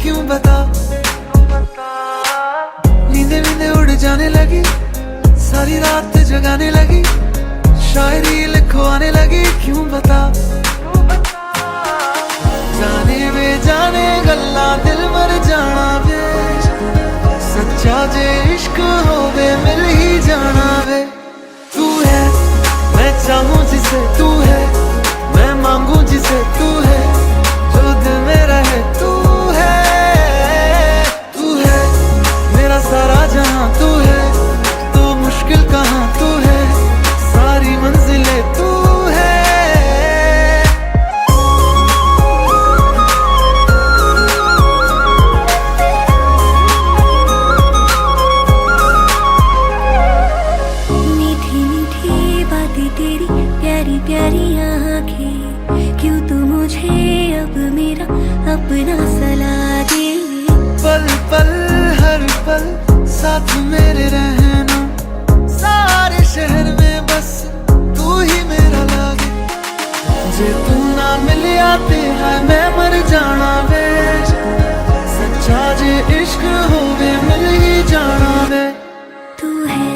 क्यों बता। नींदे नींदे उड़ जाने लगी, सारी रात जगाने लगी, शायरी लिखवाने लगी, क्यों बता। जाने वे जाने गल्ला दिल मर जाना वे, सच्चा जे इश्क हो वे मिल ही जाना वे। तू है मैं चाहूं जिसे तू है, मैं मांगू जिसे तू है, जो दिल में रहे तू है। तू है मेरा सारा जहां, तू है तो मुश्किल कहां, तू है सारी मंजिलें तू है। मीठी मीठी बातें तेरी, प्यारी प्यारी आंखें, क्यों तू मुझे अब मेरा अपना सा लागे। पल पल हर पल साथ मेरे रहना, सारे शहर में बस तू ही मेरा लागे। जे तू ना मिले आते है मैं मर जाना वे, सच्चा जे इश्क हो वे मिल ही जाना वे। तू है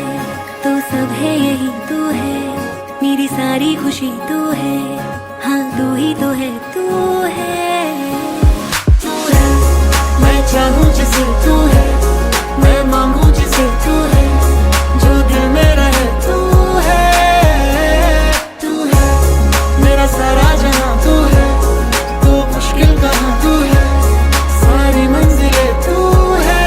तो सब है यही, तू है मेरी सारी खुशी, तू है हाँ तू ही तो है, तू है। तू है मैं चाहूं जिसे तू है, मैं मांगू जिसे तू है, जो दिल में रहे तू है। तू है मेरा सारा जहां, तू है तो मुश्किल कहां, तू है सारी मंजिलें तू है।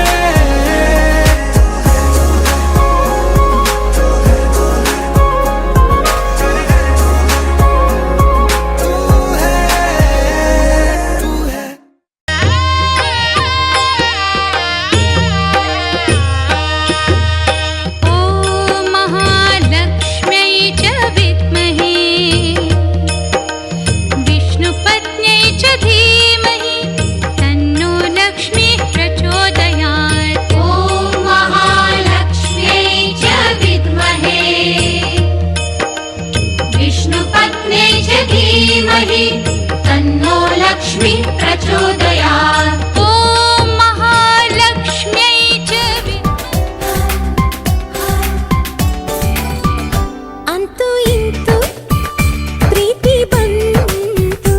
तन्नो लक्ष्मी प्रचोदयात्। ॐ महालक्ष्म्यै च ಅಂತೂ ಇಂತೂ ಪ್ರೀತಿ ಬಂತು,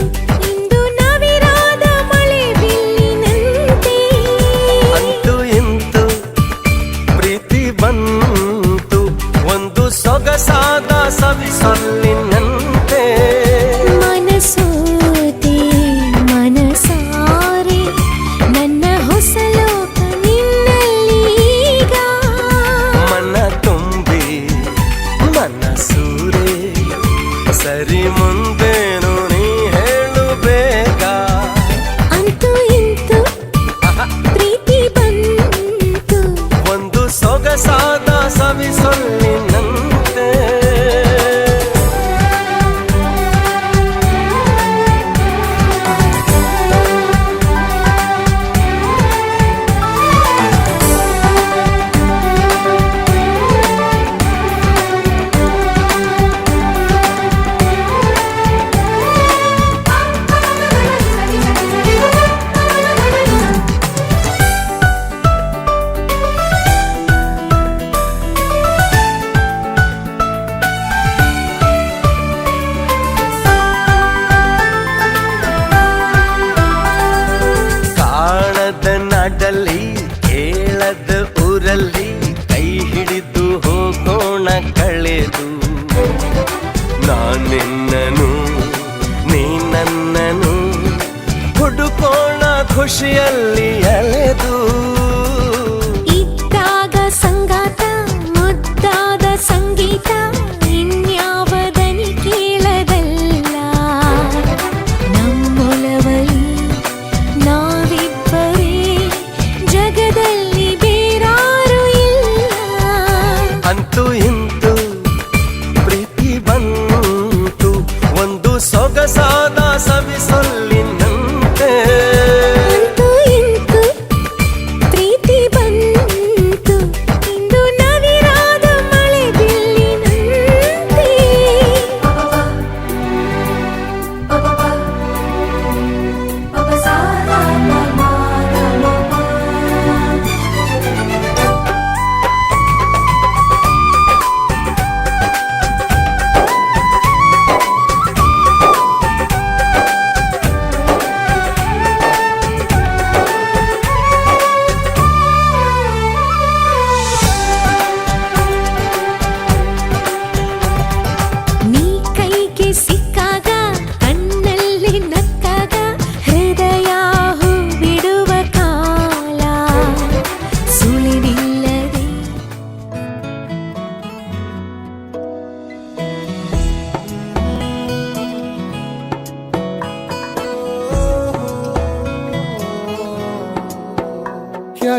ಇಂದು ನವಿರಾದ ಮಳೆ ಬಿಲ್ಲಿನಂತೆ. ಅಂತೂ ಇಂತೂ ಪ್ರೀತಿ ಬಂತು, ಒಂದು ಸೊಗಸಾದ ಸವಿ ಸೊಲ್ಲಿನಂತೆ. ಮನಸೋತೆ ಮನಸಾರೆ ನನ್ನ ಹೊಸ ಲೋಕ ನಿನ್ನಲ್ಲೀಗ. ಮನ ತುಂಬಿ ಮನಸೂರೆ ಸರಿ ಮುಂದೇನು ನೀ ಹೇಳು ಬೇಗ. ಅಂತೂ ಇಂತೂ ಪ್ರೀತಿ ಬಂತು, ಒಂದು ಸೊಗಸಾದ ಸವಿ ಸೊಲ್ಲಿನಂತೆ. ನಾಡಲ್ಲಿ ಕೇಳದ ಊರಲ್ಲಿ ಕೈ ಹಿಡಿದು ಹೋಗೋಣ ಕಳೆದು. ನಾನಿನ್ನನು ನೀ ನನ್ನನು ಹುಡುಕೋಣ ಖುಷಿಯಲ್ಲಿ ಅಲೆದು. ಇದ್ದಾಗ ಸಂಗಾತ ಮುದ್ದಾದ ಸಂಗೀತ, ಇನ್ಯಾವ ದನಿ ಕೇಳದಲ್ಲ. ನಮ್ಮೊಲವಲಿ ನಾವಿಬ್ಬರೇ, ಜಗದಲ್ಲಿ ಬೇರಾರು ಇಲ್ಲ. ಅಂತೂ ಇಂತೂ ಪ್ರೀತಿ ಬಂತು, ಒಂದು ಸೊಗಸಾದ ಸವಿ ಸೊಲ್ಲಿನಂತೆ. ಅಂತೂ ಇಂತೂ ಪ್ರೀತಿ ಬಂತು, ಇಂದು ನವಿರಾದ ಮಳೆ ಬಿಲ್ಲಿನಂತೆ.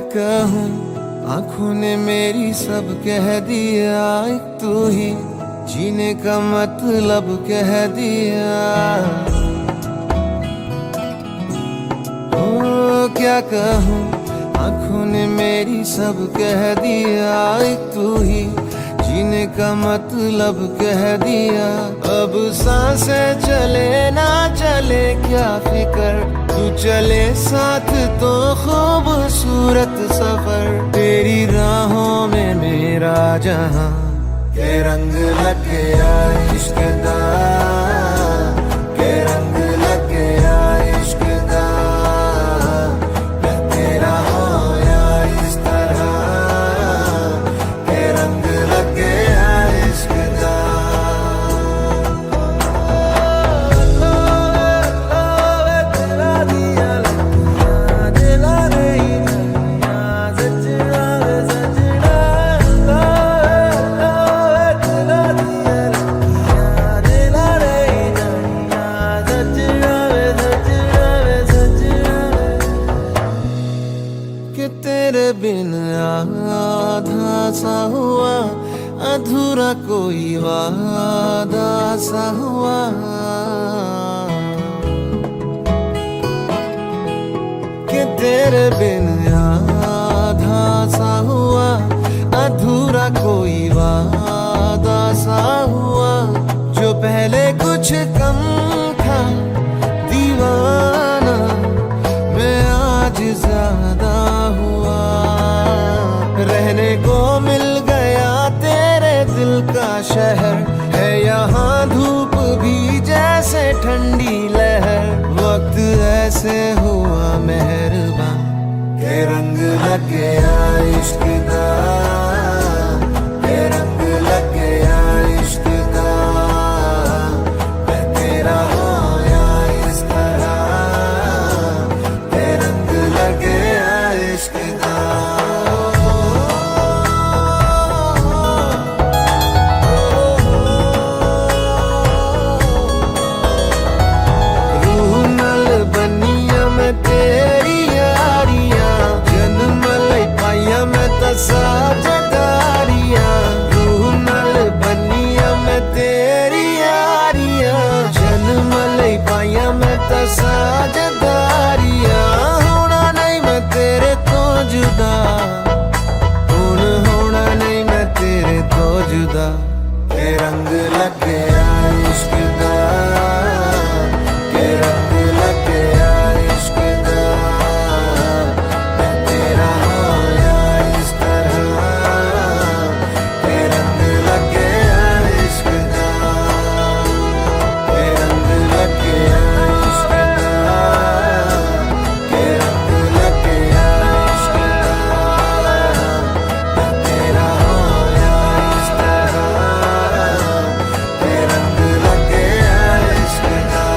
कहूँ, आंखों ने मेरी सब कह दिया, एक तू ही जीने का मतलब कह दिया। ओ क्या कहूँ, आंखों ने मेरी सब कह दिया, एक तू ही जीने का मतलब कह दिया। अब सांसें चले ना चले क्या फिकर, तू चले साथ तो खूबसूरत सफर। तेरी राहों में मेरा जहां के रंग लग गया इश्क दा, के रंग लग गया इश्क दा। मैं तेरा होया इस तरह, के रंग लग गया इश्क दा। तेरा दिया लगिया दिला नहीं नैया, सजना सजना। तेरा दिया लगिया दिला नहीं नैया, सजना सजना सजना। कि तेरे बिन आधा सा हुआ, अधूरा कोई वादा सा हुआ। कि तेरे बिन आधा सा हुआ, अधूरा कोई वादा सा हुआ। जो पहले कुछ कम था दीवाना, मैं आज ज्यादा हुआ। रहने को मिल गया तेरे दिल का शहर, है यहाँ धूप भी जैसे ठंडी लहर। वक्त ऐसे हुआ मेहरबान, के रंग लग गया इश्क दा, के रंग लग गया इश्क दा। मैं तेरा होया इस तरह, के रंग लग गया इश्क दा। रूह नल बनिया मैं तेरी यारियां, जन्म लई पाइया मैं तो साझेदारियां। रूह नल बनिया मैं तेरी यारियां, जन्म लई पाइया मैं तो साझेदारियां। होना नहीं मैं तेरे तो जुदा, हुण होना नहीं मैं तेरे तो जुदा। के रंग लग गया इश्क दा, के रंग लग गया इश्क दा। मैं तेरा होया इस तरह, के रंग लग गया इश्क दा, के रंग लग गया इश्क दा, के रंग लग गया इश्क दा। मैं तेरा होया इस तरह, के रंग लग गया इश्क दा।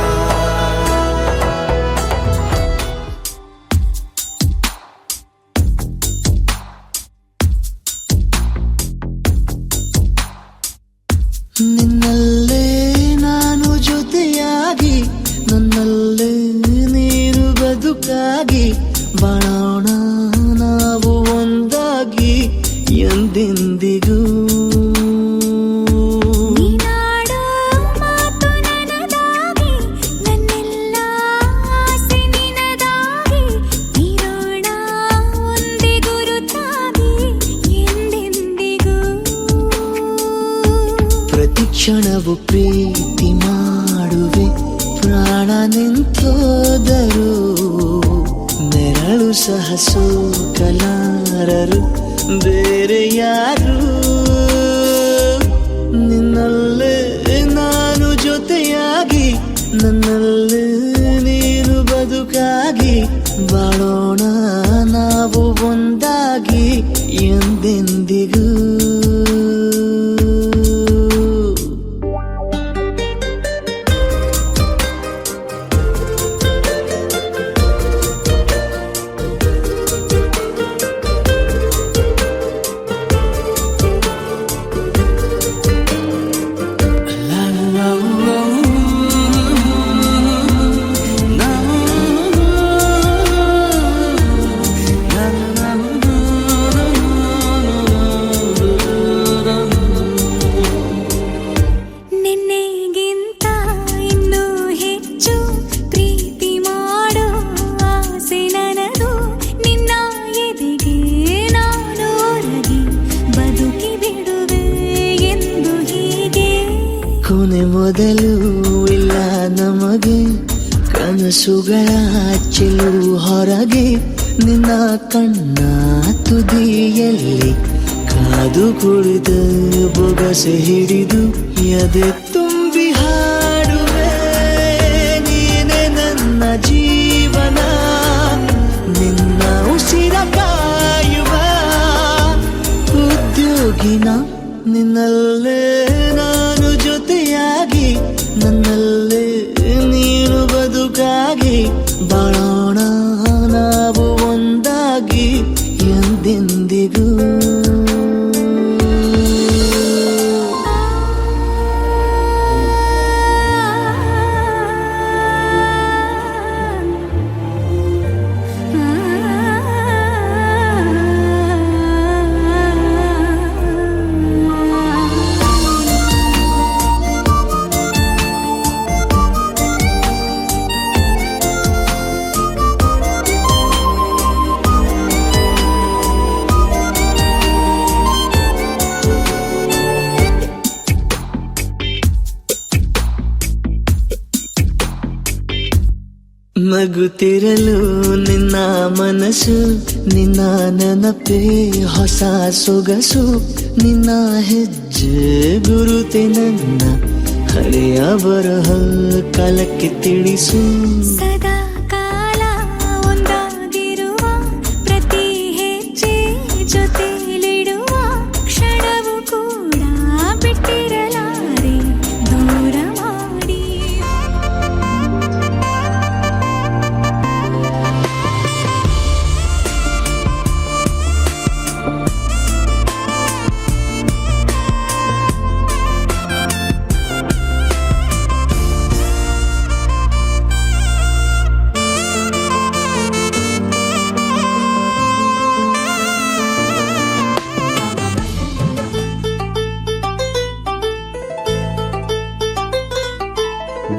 ನಿನ್ನಲ್ಲೇ ನಾನು ಜೊತೆಯಾಗಿ, ನನ್ನಲ್ಲೇ ನೀನು ಬದುಕಾಗಿ, ಬಾಳೋಣ ನಾವು ಒಂದಾಗಿ ಎಂದೆಂದಿಗೂ. ನೀನಾಡೋ ಮಾತು ನನದಾಗಿ, ನನ್ನೆಲ್ಲ ಆಸೆ ನಿನದಾಗಿ, ಇರೋಣ ಒಂದೇ ಗುರುತಾಗಿ ಎಂದೆಂದಿಗೂ. ಪ್ರತಿ ಕ್ಷಣವು ಪ್ರೀತಿ ಮಾಡುವೆ, ಪ್ರಾಣ ನಿಂತೋದರು ನೆರಳು ಸಹ ಸೋಕಲಾರರು ಬೇರೆ ಯಾರು. ನಿನ್ನಲ್ಲೇ ನಾನು ಜೊತೆಯಾಗಿ, ನನ್ನಲ್ಲೇ ನೀನು ಬದುಕಾಗಿ, ಬಾಳೋಣ ನಾವು ಒಂದಾಗಿ ಎಂದೆಂದಿಗೂ. ಮೊದಲು ಇಲ್ಲ ನಮಗೆ ಕನಸುಗಳ ಚೆಲುವು ಹೊರಗೆ ನಿನ್ನ ಕಣ್ಣ ತುದಿಯಲ್ಲಿ ಕಾದು ಕುಳಿತು ಬೊಗಸೆ ಹಿಡಿದು ಎದೆ ತುಂಬಿ ಹಾಡುವೆ ನೀನೆ ನನ್ನ ಜೀವನ ನಿನ್ನ ಉಸಿರ ಕಾಯುವ ಉದ್ಯೋಗಿನ ನಿನ್ನಲ್ಲೇ ನಾನು ಜೊತೆಯಾಗಿ ನನ್ನಲ್ಲೇ ನೀನು ಬದುಕಾಗಿ ಬಾಳೋಣ ನಾವು ಒಂದಾಗಿ ಎಂದೆಂದಿಗೂ ನಗುತ್ತಿರಲು ನಿನ್ನ ಮನಸ್ಸು ನಿನ್ನ ನೆನಪೇ ಹೊಸ ಸೊಗಸು ನಿನ್ನ ಹೆಜ್ಜೆ ಗುರುತೆ ನನ್ನ ಹಳೆಯ ಬರಹ ಕಾಲಕ್ಕೆ ತಿಳಿಸು ಸದಾ ಕಾಲ ಒಂದಾಗಿರುವ ಪ್ರತಿ ಹೆಜ್ಜೆ ಜೊತೆಲಿಡುವ ಕ್ಷಣವು ಕೂಡ ಬಿಟ್ಟಿರಲಾರೆ ದೂರ ಮಾಡಿ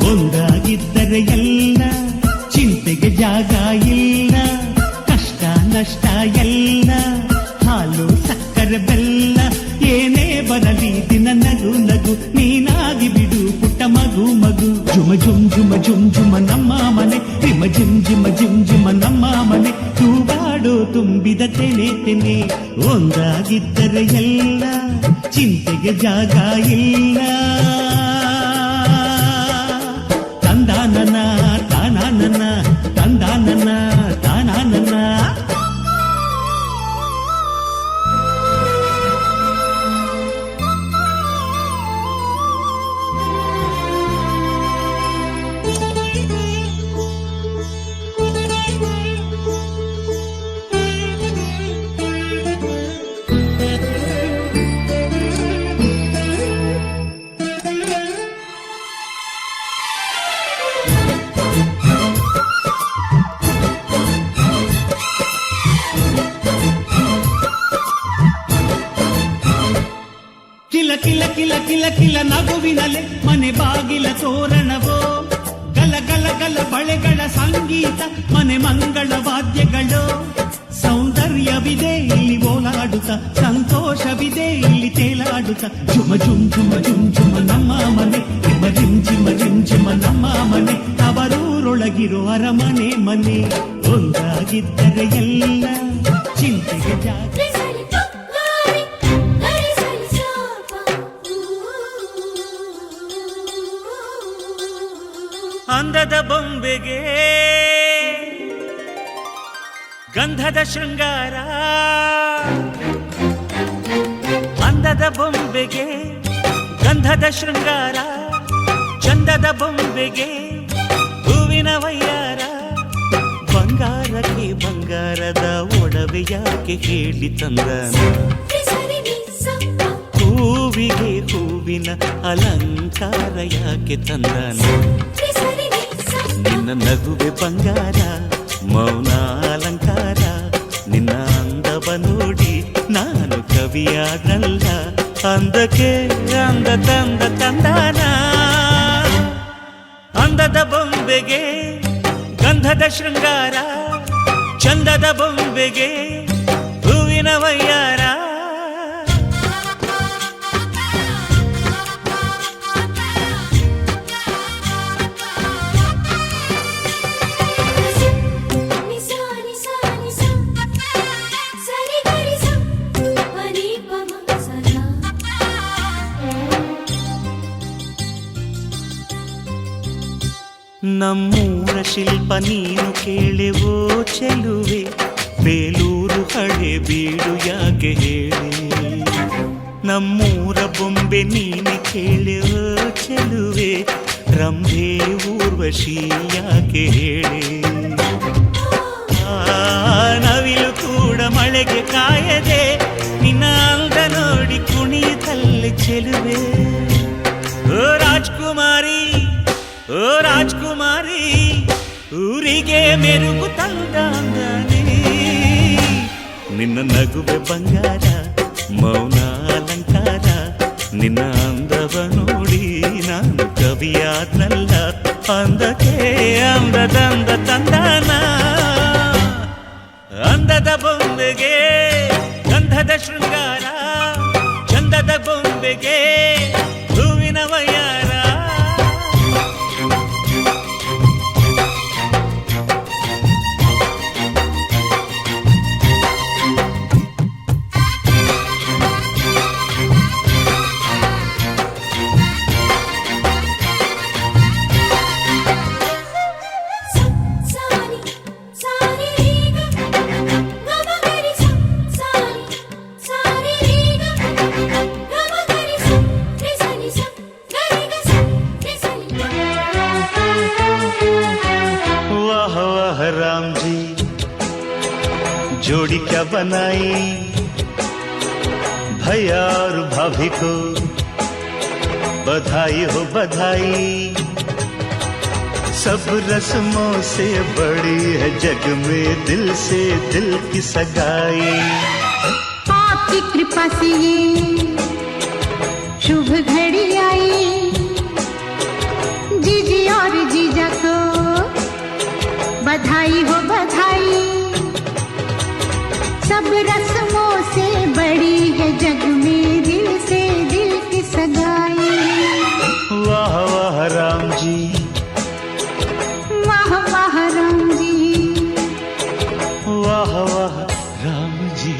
ಒಂದಾಗಿದ್ದರೆ ಎಲ್ಲ ಚಿಂತೆಗೆ ಜಾಗ ಇಲ್ಲ ಕಷ್ಟ ನಷ್ಟ ಎಲ್ಲ ಹಾಲು ಸಕ್ಕರೆ ಬೆಲ್ಲ ಏನೇ ಬರಲಿ ದಿನ ನಗು ನಗು ನೀನಾಗಿ ಬಿಡು ಪುಟ್ಟ ಮಗು ಮಗು ಜುಮ ಜುಮ್ ಜುಮ ಜುಮ್ ಜುಮ ನಮ್ಮ ಮನೆ ರಿಮ ಜಿಮ್ ಜಿಮ ಜಿಮ್ ಜಿಮ ನಮ್ಮ ಮನೆ ತೂಗಾಡೋ ತುಂಬಿದ ತೆನೆ ತೆನೆ ಒಂದಾಗಿದ್ದರೆ ಎಲ್ಲ ಚಿಂತೆಗೆ ಜಾಗ ಇಲ್ಲ ತಂದಾನನ ತಾನಾನನ ತಂದಾನನ ತಾನಾನನ ಕಿಲ ಕಿಲ ಕಿಲ ಕಿಲ ಕಿಲ ನಗುವಿನಲೆ ಮನೆ ಬಾಗಿಲ ತೋರಣವೋ ಗಲ ಗಲ ಗಲ ಬಳೆಗಳ ಸಂಗೀತ ಮನೆ ಮಂಗಳ ವಾದ್ಯಗಳು ಸೌಂದರ್ಯವಿದೆ ಇಲ್ಲಿ ಓಲಾಡುತ್ತ ಸಂತೋಷವಿದೆ ಇಲ್ಲಿ ತೇಲಾಡುತ್ತ ಜುಮ ಜುಮ್ ಜುಮ ಜುಮ್ ಜುಮ ನಮ್ಮ ಮನೆ ಜಿಮ ಜಿಮ್ ಜಿಮ ಜಿಮ್ ಜಿಮ ನಮ್ಮ ಮನೆ ಅವರೂರೊಳಗಿರೋ ಅರಮನೆ ಮನೆ ಒಂದಾಗಿದ್ದರೆ ಎಲ್ಲ ಚಿಂತೆಗೆ ಜಾಗ ಅಂದದ ಬೊಂಬೆಗೆ ಗಂಧದ ಶೃಂಗಾರ ಅಂದದ ಬೊಂಬೆಗೆ ಗಂಧದ ಶೃಂಗಾರ ಚಂದದ ಬೊಂಬೆಗೆ ಹೂವಿನ ವಯ್ಯಾರ ಬಂಗಾರಕ್ಕೆ ಬಂಗಾರದ ಒಡವೆ ಯಾಕೆ ಹೇಳಿ ತಂದನ ಹೂವಿಗೆ ಹೂವಿನ ಅಲಂಕಾರ ಯಾಕೆ ತಂದನ ನಿನ್ನ ನಗುವೆ ಬಂಗಾರ ಮೌನ ಅಲಂಕಾರ ನಿನ್ನ ಅಂದವ ನೋಡಿ ನಾನು ಕವಿಯಾಗಲ್ಲ ಅಂದಕ್ಕೆ ಅಂದ ತಂದ ತಂದಾನ ಅಂದದ ಬೊಂಬೆಗೆ ಗಂಧದ ಶೃಂಗಾರ ಚಂದದ ಬೊಂಬೆಗೆ ಹೂವಿನ ವಯ್ಯಾರ ನಮ್ಮೂರ ಶಿಲ್ಪ ನೀನು ಕೇಳೆವೋ ಚೆಲುವೆ, ಬೇಲೂರು ಹಳೆ ಬೀಡು ಯಾಕೆ ಹೇಳೆ. ನಮ್ಮೂರ ಬೊಂಬೆ ನೀನು ಕೇಳೆವೋ ಚೆಲುವೆ, ರಂಭೆ ಊರ್ವಶಿ ಯಾಕೆ ಹೇಳೆ. ನವಿಲು ಕೂಡ ಮಳೆಗೆ ಕಾಯದೆ ನಿನ್ನ ಅಂದ ನೋಡಿ ಕುಣಿಯುತ್ತಲ್ಲಿ ಚೆಲುವೆ. ಓ ರಾಜ್ಕುಮಾರಿ, ಓ ರಾಜ್ಕುಮಾರಿ, ಊರಿಗೆ ಮೆರುಗು ತಂದಾನೆ. ನಿನ್ನ ನಗುವೆ ಬಂಗಾರ, ಮೌನ ಅಲಂಕಾರ, ನಿನ್ನ ಅಂದವ ನೋಡಿ ನಾನು ಕವಿಯಾದ್ನಲ್ಲ. ಅಂದಕ್ಕೆ ಅಂದದಂದ ತಂದಾನ, ಅಂದದ ಬೊಂಬೆಗೆ ಗಂಧದ ಶೃಂಗಾರ, ಚಂದದ ಬೊಂಬೆಗೆ ಹೂವಿನ ವಯ್ಯಾರ. राम जी जोड़ी क्या बनाई, भैया और भाभी को बधाई हो बधाई. सब रस्मों से बड़ी है जग में दिल से दिल की सगाई. आपकी कृपा से ये शुभ घड़ी आई, जीजी और जीजा को बधाई हो बधाई. सब रस्मों से बड़ी है जग में दिल से दिल की सगाई. वाह वाह राम जी, वाह वाह राम जी, वाह वाह राम जी.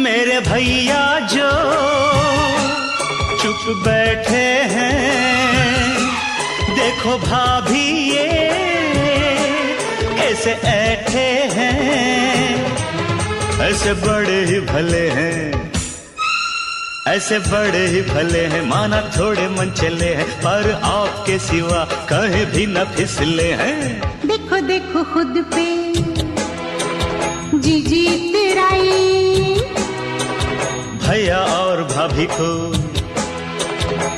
मेरे भैया जो चुप बैठे हैं, देखो भाभी ये कैसे ऐठे हैं. ऐसे बड़े ही भले हैं, ऐसे बड़े ही भले हैं, माना थोड़े मन चले हैं, पर आपके सिवा कहीं भी न फिसले हैं. देखो देखो खुद पे जीजी तेराई, भैया और भाभी को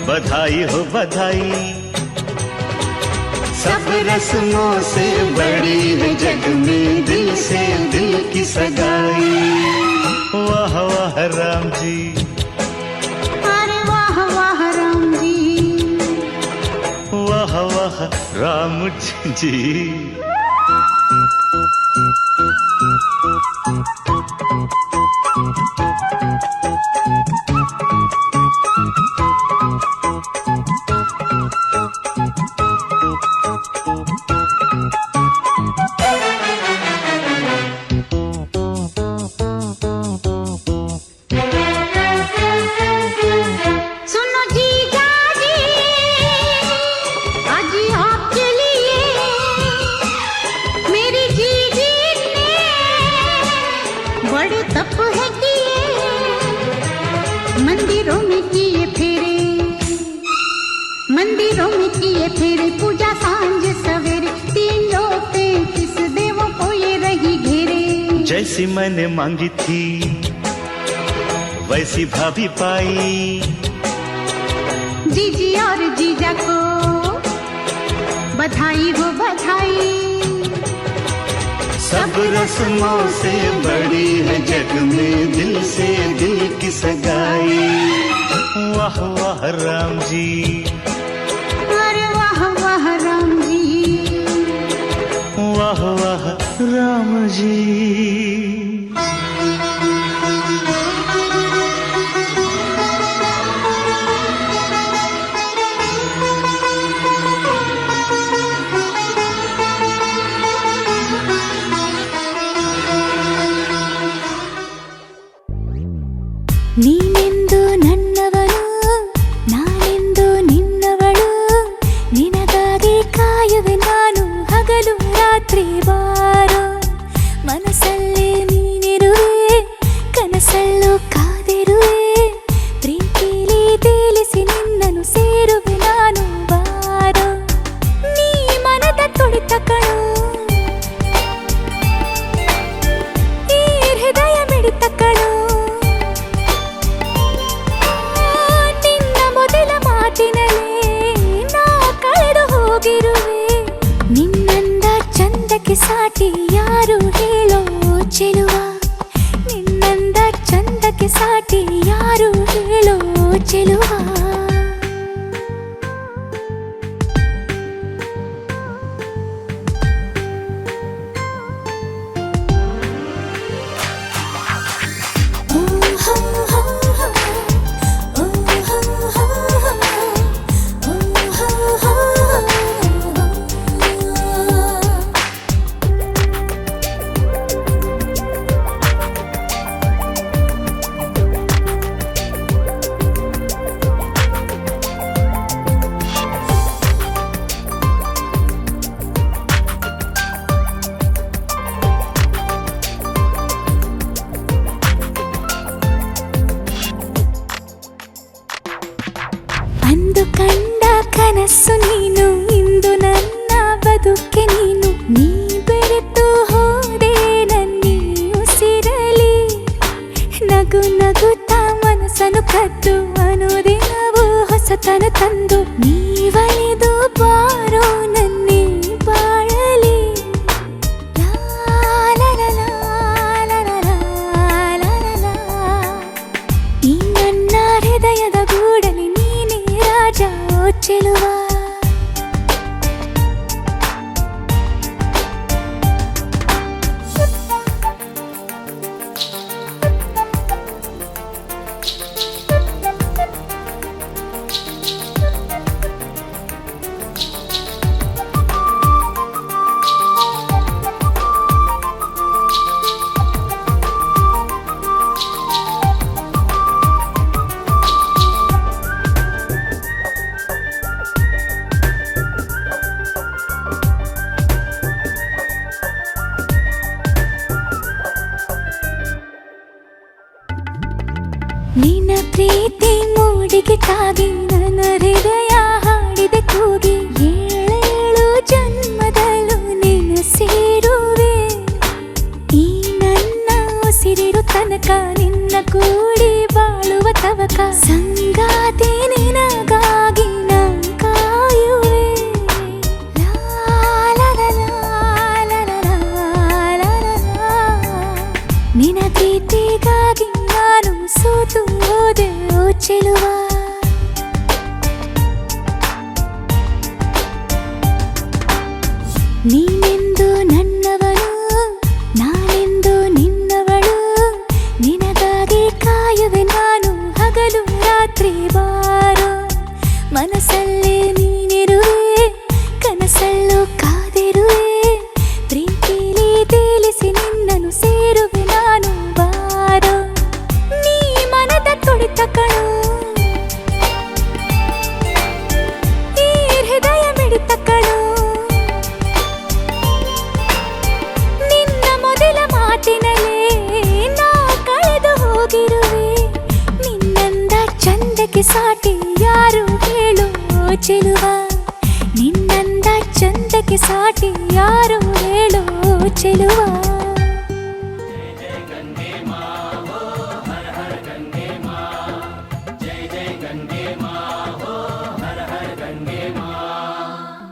बधाई हो बधाई. सब रस्मों से बड़ी है जग में दिल से दिल की सगाई. वाह वाह राम जी, अरे वाह वाह राम जी, वाह वाह राम जी. सुनो जीजा जी, आज आपके लिए मेरी जीजी ने बड़े तप है किए, मंदिरों में किए फेरे, मंदिरों में किए फेरे, पूजा सांझ सवेरे, 3 लोग 33 देवों को ये रही घेरे. जैसी मैंने मांगी थी वैसी भाभी पाई. जीजी और जीजा को बधाई हो बधाई. सब रस्मों से बड़ी है जग में दिल से दिल की सगाई. वाह वाह राम जी, अरे वाह वाह राम जी, वाह वाह राम जी. ಹೋಗಿರುವೆ ನಿನ್ನಂದ ಚಂದಕ್ಕೆ ಸಾಟಿ ಯಾರು ಹೇಳೋ ಚೆಲುವ ನಿನ್ನಂದ ಚಂದಕ್ಕೆ ಸಾಟಿ ಯಾರು ಹೇಳೋ ಚೆಲುವ ಅಂದು ಕಂಡ ಕನಸು ನೀನು ಇಂದು ನನ್ನ ಬದುಕೆ ನೀನು ನೀ ಬೆರೆತು ಹೋದೆ ನನ್ನಿ ಉಸಿರಲಿ ನಗು ನಗುತ್ತಾ ಮನಸ್ಸನ್ನು ಕದ್ದು ಅನುದಿನವೂ ಹೊಸತನ ತಂದು ನೀವಳಿದು ಬಾರೋ ನನ್ನಿ ಬಾಳಲಿ ಲಾ ಲಾ ಲಾ ಲಾ ಲಾ ಲಾ ಲಾ ಲಾ ಲಾ. ಈ ನನ್ನ ಹೃದಯದ ಗೂಡಲಿ ನೀನೇ ರಾಜ ಓ ಚೆಲುವ ನಿನ್ನ ಪ್ರೀತಿ ಮೂಡಿಗೆ ತಾಗಿ ನನ್ನ ಹೃದಯ ಹಾಡಿದೆ ಕೂಗಿ ಏಳೇಳು ಜನ್ಮದಲ್ಲೂ ನಿನ್ನ ಸೇರುವೆ ಈ ನನ್ನ ಉಸಿರಿರು ತನಕ ನಿನ್ನ ಕೂಡಿ ಬಾಳುವ ತವಕ ಸಂಗಾತಿ ನಿನಗಾಗಿ ನಾ ಕಾಯುವೆ ಲಾ ಲಾ ಲಾ ಲಾ ಲಾ ಲಾ ಲಾ. ನಿನ್ನ ಪ್ರೀತಿಗಾಗಿ ನಾನು ಸೋತು ಹೋದೆ ಓ ಚೆಲುವ ನೀನೆಂದು ನನ್ನವಳು ನಾನೆಂದು ನಿನ್ನವಳು ನಿನಗಾಗಿ ಕಾಯುವೆ ನಾನು ಹಗಲು ರಾತ್ರಿ ಬಾರೋ ಮನಸ್ಸಲ್ಲೇ ನೀನಿರುವೆ ಕನಸಲ್ಲೂ ಕಾದಿರುವೆ ಪ್ರೀತಿಲಿ ತೇಲಿಸಿ ನಿನ್ನನ್ನು ಸೇರುವೆ ನಾನು ಬಾರೋ ನೀ ಮನದ ತುಡಿತ ಕಣೋ ಈ ಹೃದಯ ಮಿಡಿತ ಕಣೋ ನಿನ್ನ ಮೊದಲ ಮಾತಿನಲ್ಲೇ ನಾ ಕಳೆದು ಹೋಗಿರುವೆ ನಿನ್ನಂದ ಚಂದಕ್ಕೆ ಸಾಟಿ ಯಾರು ಹೇಳೋ ಚೆಲುವ ನಿನ್ನಂದ ಚಂದಕ್ಕೆ ಸಾಟಿ ಯಾರು ಹೇಳೋ ಚೆಲುವ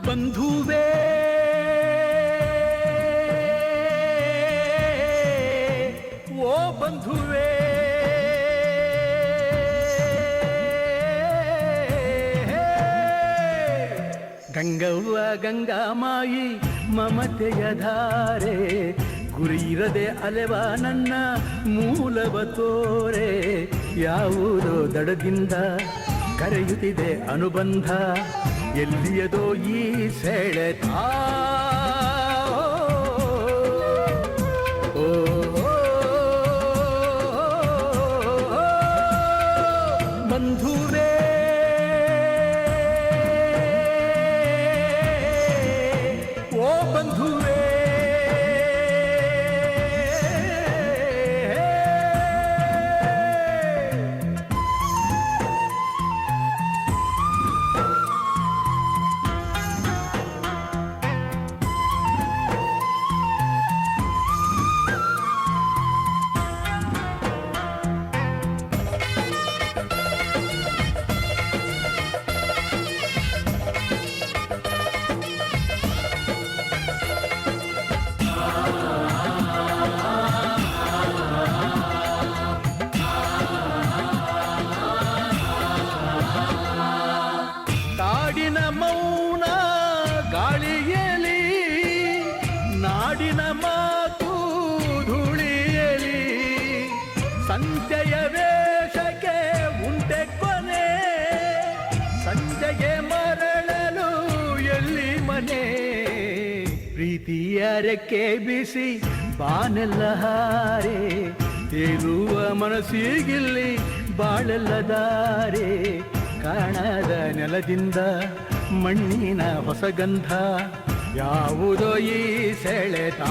ಬಂಧುವೇ ಓ ಬಂಧುವೇ ಗಂಗವ್ವ ಗಂಗಾಮಾಯಿ ಮಮತೆಯ ಧಾರೆ ಗುರಿಯಿರದೆ ಅಲೆವ ನನ್ನ ಮೂಲವ ತೋರೆ ಯಾವುದೋ ದಡದಿಂದ ಕರೆಯುತ್ತಿದೆ ಅನುಬಂಧ ಎಲ್ಲಿಯದೋ ಈ ಸೆಳೆತ ಓ ಬಂಧುವೇ ಓ ಬಂಧುವೇ ಪ್ರೀತಿಯ ರೆಕ್ಕೆ ಬಿಸಿ ಬಾನೆಲ್ಲ ಹಾರೆ ತೇಲುವ ಮನಸ್ಸಿಗಿಲ್ಲಿ ಬಾಳೆಲ್ಲ ದಾರೆ ಕಾಣದ ನೆಲದಿಂದ ಮಣ್ಣಿನ ಹೊಸಗಂಧ ಯಾವುದೋ ಈ ಸೆಳೆತ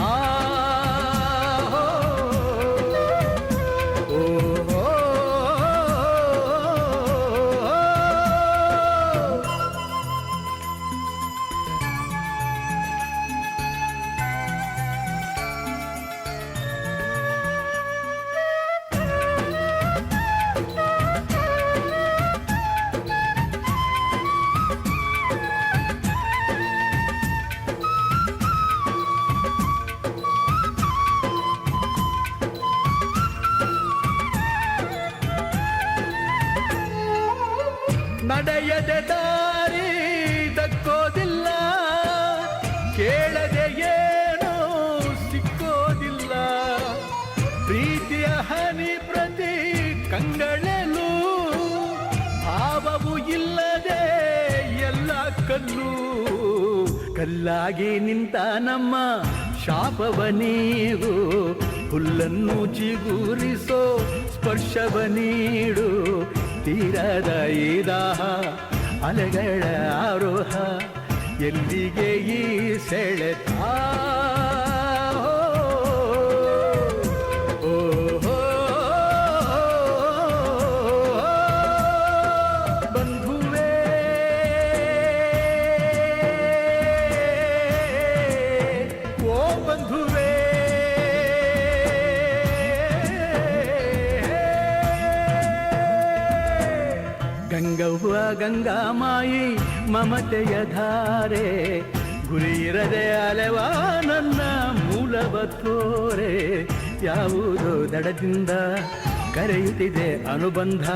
ನಡೆಯದೆ ದಾರಿ ದಕ್ಕೋದಿಲ್ಲ ಕೇಳದೆ ಏನೋ ಸಿಕ್ಕೋದಿಲ್ಲ ಪ್ರೀತಿಯ ಹನಿ ಪ್ರತಿ ಕಂಗಳಲ್ಲೂ ಭಾವವು ಇಲ್ಲದೆ ಎಲ್ಲ ಕಲ್ಲು ಕಲ್ಲಾಗಿ ನಿಂತ ನಮ್ಮ ಶಾಪವ ನೀವು ಹುಲ್ಲನ್ನು ಚಿಗುರಿಸೋ ಸ್ಪರ್ಶವ ನೀಡು ತೀರದ ಈ ದಾಹ ಅಲೆಗಳ ಆರೋಹ ಎಲ್ಲಿಗೆ ಈ ಸೆಳೆತ ಬಂಧುವೇ ಓ ಬಂಧುವೇ ಗಂಗವ್ವ ಗಂಗಾಮಾಯಿ ಮಮತೆಯ ಧಾರೆ ಗುರಿಯಿರದೆ ಅಲೆವ ನನ್ನ ಮೂಲವ ತೋರೆ ಯಾವುದೋ ದಡದಿಂದ ಕರೆಯುತ್ತಿದೆ ಅನುಬಂಧ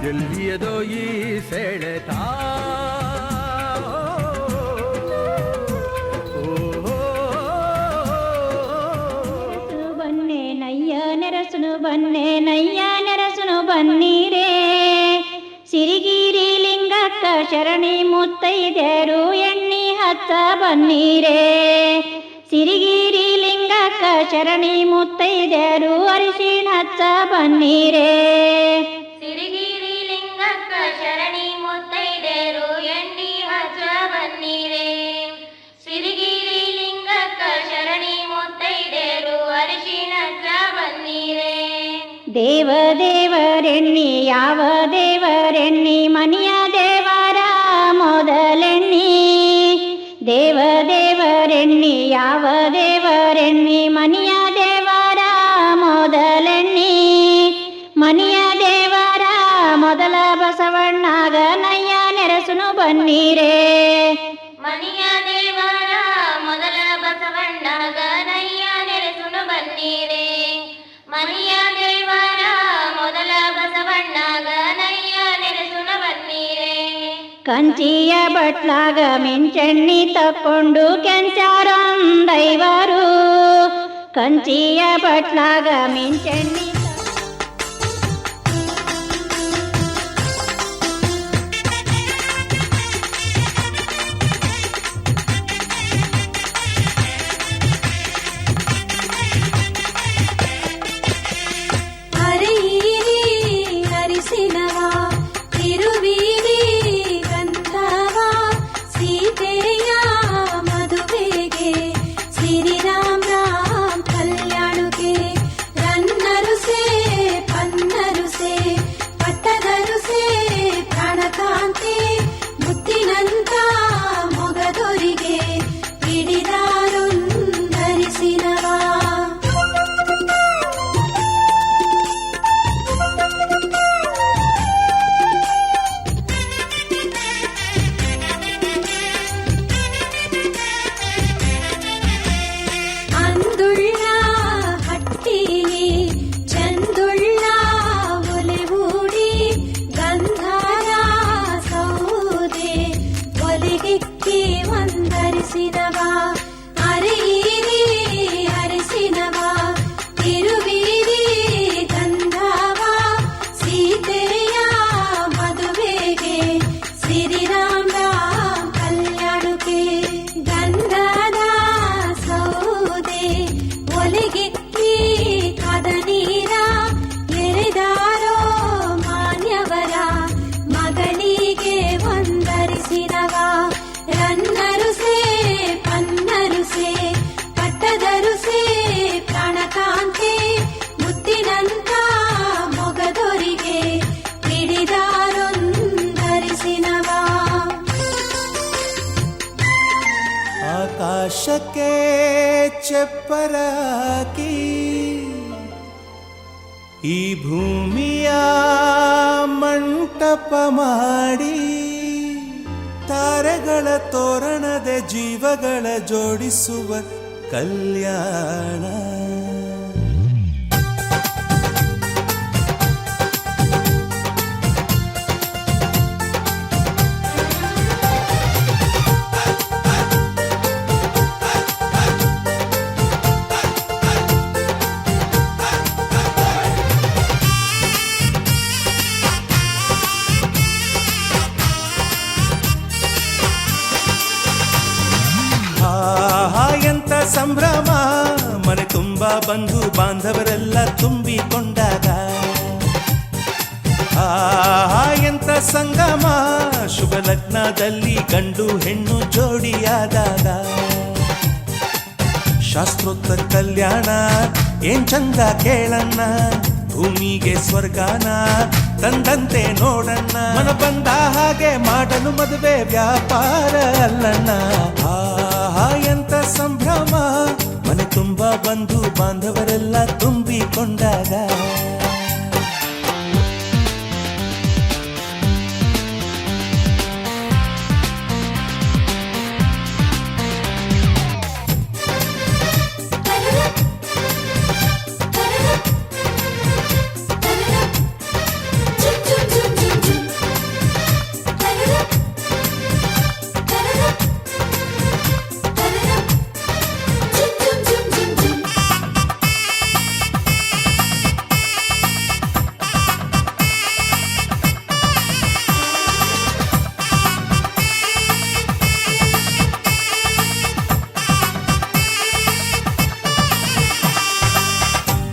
ಎಲ್ಲಿಯದೋ ಈ ಸೆಳೆತ ಬನ್ನೆ ನಯ್ಯ ನೆರಸುನು ಬನ್ನೆ ನಯ್ಯ ನೆರಸುನು ಬನ್ನೀರೇ ಸಿರಿಗಿರಿ ಲಿಂಗಕ್ಕ ಶರಣಿ ಮುತ್ತೈದ್ಯರು ಎಣ್ಣಿ ಹಚ್ಚ ಬನ್ನೀರೇ ಸಿರಿಗಿರಿ ಲಿಂಗಕ್ಕ ಶರಣಿ ಮುತ್ತೈದ್ಯರು ಅರಿಶಿಣ ಹಚ್ಚ ಬನ್ನೀರೇ ಸಿರಿಗಿರಿ ಲಿಂಗಕ್ಕ ಶರಣಿ ಮುತ್ತೈದೆರು ಎಣ್ಣಿ ಹಚ್ಚ ಬನ್ನೀರೇ ಸಿರಿಗಿರಿ ಲಿಂಗಕ್ಕ ಶರಣಿ ಮುತ್ತೈದೆರು ಅರಿಶಿಣ ಹಚ್ಚ ಬನ್ನೀರೇ ದೇವ ದೇವರೆಣ್ಣಿ ಯಾವ ದೇವರೆಣ್ಣಿ ಮನಿಯ ದೇವರ ಮೊದಲೆಣ್ಣಿ ದೇವ ದೇವರೆಣ್ಣಿ ಯಾವ ದೇವರೆಣ್ಣಿ ಮನಿಯ ದೇವರ ಮೊದಲೆಣ್ಣಿ ಮನಿಯ ದೇವರ ಮೊದಲ ಬಸವಣ್ಣಗ ನಯ್ಯ ನೆರಸುನು ಬನ್ನೀರೇ ಮನಿಯ ದೇವರ ಮೊದಲ ಬಸವಣ್ಣಗ ನಯ್ಯ ನೆರಸುನು ಬನ್ನೀರೇ ಮನಿಯ ದೇವರ ಮೊದಲ ಬಸವಣ್ಣಗ ನಯ್ಯ ನೆರಸುನು ಬನ್ನೀರೇ ಕಂಚಿಯ ಬಟ್ಲಾಗ ಮಿಂಚಣ್ಣಿ ತಕ್ಕೊಂಡು ಕೆಂಚಾರೊಂದೈವರು ಕಂಚಿಯ ಬಟ್ಲಾಗ ಮಿಂಚಣ್ಣಿ ಅರಿಸಿನವ ತಿರುವೀರಿ ಗಂಧವ ಸೀತೆಯ ಮದುವೆಗೆ ಶ್ರೀರಾಮ್ ರಾಮ್ ಕಲ್ಯಾಣಕ್ಕೆ ರನ್ನರು ಆಕಾಶಕ್ಕೆ ಚೆಪ್ಪರಾಕಿ ಈ ಭೂಮಿಯ ಮಂಟಪ ಮಾಡಿ ತಾರೆಗಳ ತೋರಣದೆ ಜೀವಗಳ ಜೋಡಿಸುವ ಕಲ್ಯಾಣ. ಎಂತ ಸಂಭ್ರಮ ಮನೆ ತುಂಬ ಬಂಧು ಬಾಂಧವರೆಲ್ಲ ತುಂಬಿಕೊಂಡಾಗ. ಎಂತ ಸಂಗಮ ಶುಭ ಲಗ್ನದಲ್ಲಿ ಗಂಡು ಹೆಣ್ಣು ಜೋಡಿಯಾದಾಗ. ಶಾಸ್ತ್ರೋತ್ತರ ಕಲ್ಯಾಣ ಏನ್ ಚಂದ ಕೇಳಣ್ಣ, ಭೂಮಿಗೆ ಸ್ವರ್ಗಾನ ತಂದಂತೆ ನೋಡಣ್ಣ. ಮನ ಬಂದ ಹಾಗೆ ಮಾಡಲು ಮದುವೆ ವ್ಯಾಪಾರ ಅಲ್ಲಣ್ಣ. ಎಂತ ಸಂಭ್ರಮ ಮನೆ ತುಂಬ ಬಂಧು ಬಾಂಧವರೆಲ್ಲ ತುಂಬಿಕೊಂಡಾಗ.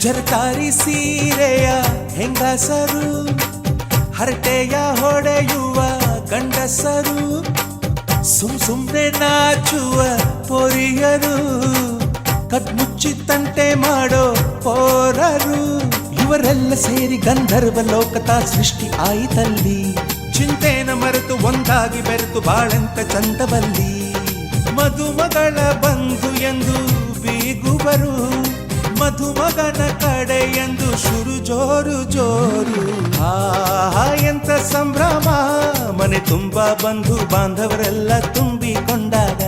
ಜರಕಾರಿ ಸೀರೆಯ ಹೆಂಗಸರು, ಹರಟೆಯ ಹೊಡೆಯುವ ಗಂಡಸರು, ಸುಮ್ನೆ ನಾಚುವ ಪೊರಿಯರು, ಕದ್ಮುಚ್ಚಿ ತಂಟೆ ಮಾಡೋ ಪೋರರು, ಇವರೆಲ್ಲ ಸೇರಿ ಗಂಧರ್ವ ಲೋಕದ ಸೃಷ್ಟಿ ಆಯಿತಲ್ಲಿ. ಚಿಂತೆನ ಮರೆತು ಒಂದಾಗಿ ಬೆರೆತು ಬಾಳೆಂತ ಚಂದವಲ್ಲಿ. ಮದುಮಗಳ ಬಂಧು ಎಂದು ಬೀಗುವರು, ಮಧುಮಗನ ಕಡೆ ಎಂದು ಶುರು ಜೋರು ಜೋರು. ಎಂತ ಸಂಭ್ರಮ ಮನೆ ತುಂಬ ಬಂಧು ಬಾಂಧವರೆಲ್ಲ ತುಂಬಿಕೊಂಡಾಗ.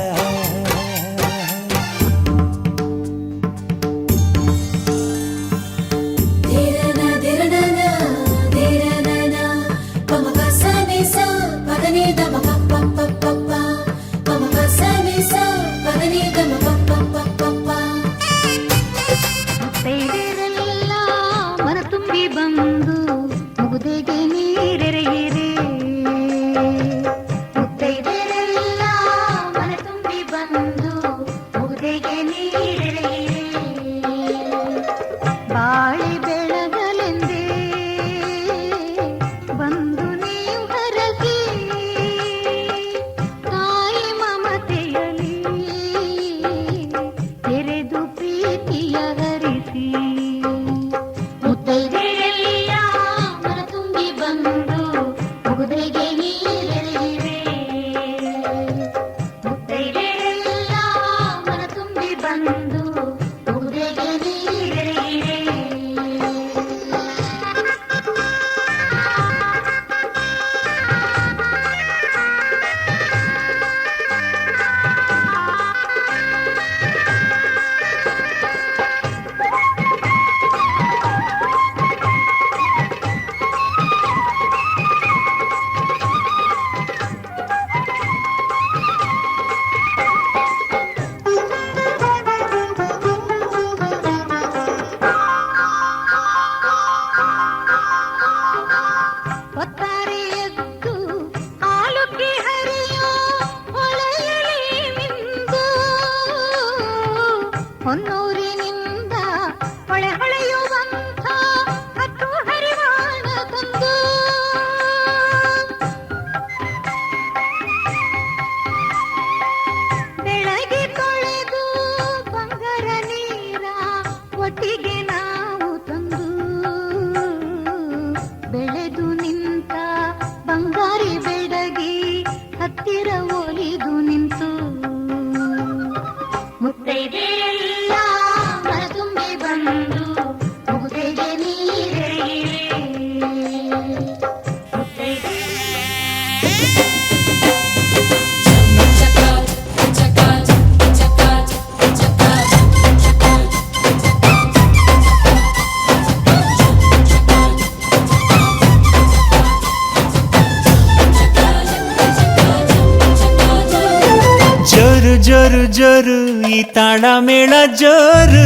ಜೋರು ಜೋರು ಈ ತಾಳ ಮೇಳ ಜೋರು,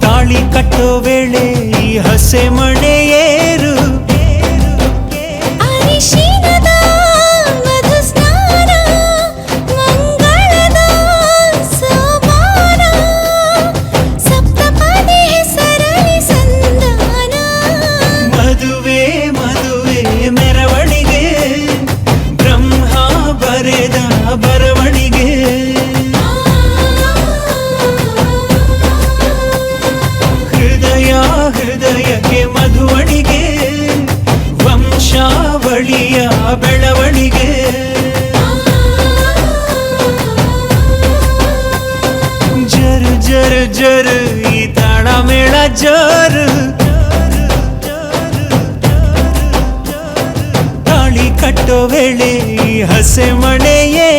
ತಾಳಿ ಕಟ್ಟೋ ವೇಳೆ ಈ ಹಸೆ ಮಣೆ ಏರು, ಅರಿಶಿನದ ಮಧು ಸ್ನಾನ ಮಂಗಳದ ಸೋಪಾನ, ಸಪ್ತಪದಿ ಹೆಸರಲಿ ಸಂಧಾನ, ಮದುವೆ ಮದುವೆ ಮೆರವಣಿಗೆ ಬ್ರಹ್ಮ ಬರೆದ ಬರವಣಿಗೆ, ಹೃದಯ ಹೃದಯಕ್ಕೆ ಮಧುವಣಿಗೆ ವಂಶಾವಳಿಯ ಬೆಳವಣಿಗೆ. ಜರು ಜರು ಜರು ಈ ತಾಳ ಮೇಳ ಜರು, ತಾಳಿ ಕಟ್ಟೋ ವೇಳೆ ಈ ಹಸೆ ಮಣೆಯೇ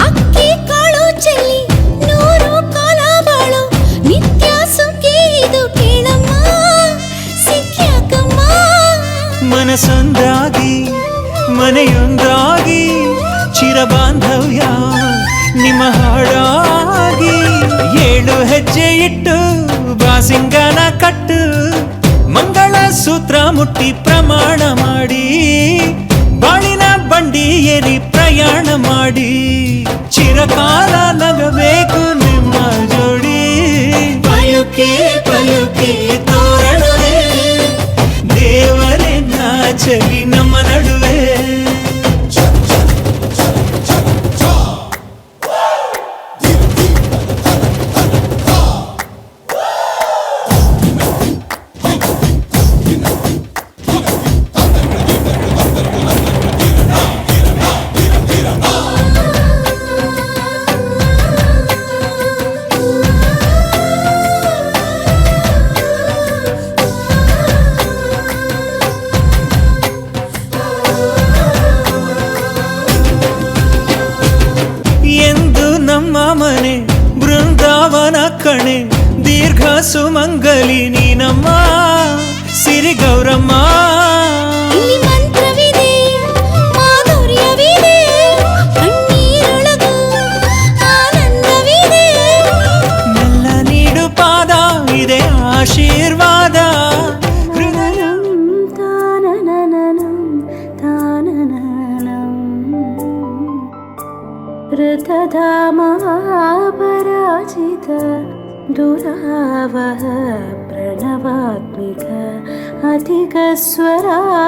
ಅಕ್ಕಿ ಕಾಳು ಚೆಲ್ಲಿ ನೂರು ಕಾಲ ಬಾಳು ನಿತ್ಯ ಸುಖಿ ಇದು ಕೇಳಮ್ಮ ಸಿಕ್ಕ್ಯಾಕಮ್ಮ. ಮನಸ್ಸೊಂದಾಗಿ ಮನೆಯೊಂದಾಗಿ ಚಿರಬಾಂಧವ್ಯ ನಿಮ್ಮ ಹಾಡಾಗಿ, ಏಳು ಹೆಜ್ಜೆ ಇಟ್ಟು ಬಾಸಿಂಗನ ಕಟ್ಟು ಮಂಗಳ ಸೂತ್ರ ಮುಟ್ಟಿ ಪ್ರಮಾಣ ಮಾಡಿ, ಬಾಳಿನ ಬಂಡಿ ಏರಿ ಪ್ರಯಾಣ ಮಾಡಿ, ಚಿರಕಾಲ ನಗಬೇಕು ನಿಮ್ಮ ಜೋಡಿ. ಪಯುಕೆ ಪಯುಕೆ ತೋರಣವೇ ದೇವರೇ ನಾಚಲಿ ನಮ್ಮ ನಡುವೆ. ಎಂದು ನಮ್ಮ ಮನೆ ಬೃಂದಾವನ ಕಣೆ, ದೀರ್ಘ ಸುಮಂಗಲಿ ನೀನಮ್ಮ ಸಿರಿ ಗೌರಮ್ಮ. ಇಲ್ಲಿ ಮಂತ್ರವಿದೆ ಮಾಧುರ್ಯವಿದೆ ಕಣ್ಣೀರೊಳಗೂ ಆನಂದವಿದೆ, ಮೆಲ್ಲ ನೀಡು ಪಾದ ಇದೆ ಆಶೀರ್ವಾದ. ಹೃದಯ ತಾನನನನಂ ತಾನನನಂ ಋತಧಾಮಪರಾಜಿತ ದುರಾವಹ ಪ್ರಣವಾತ್ಮಿಕ ಅಧಿಕ ಸ್ವರಾತುತಿಶಾರದ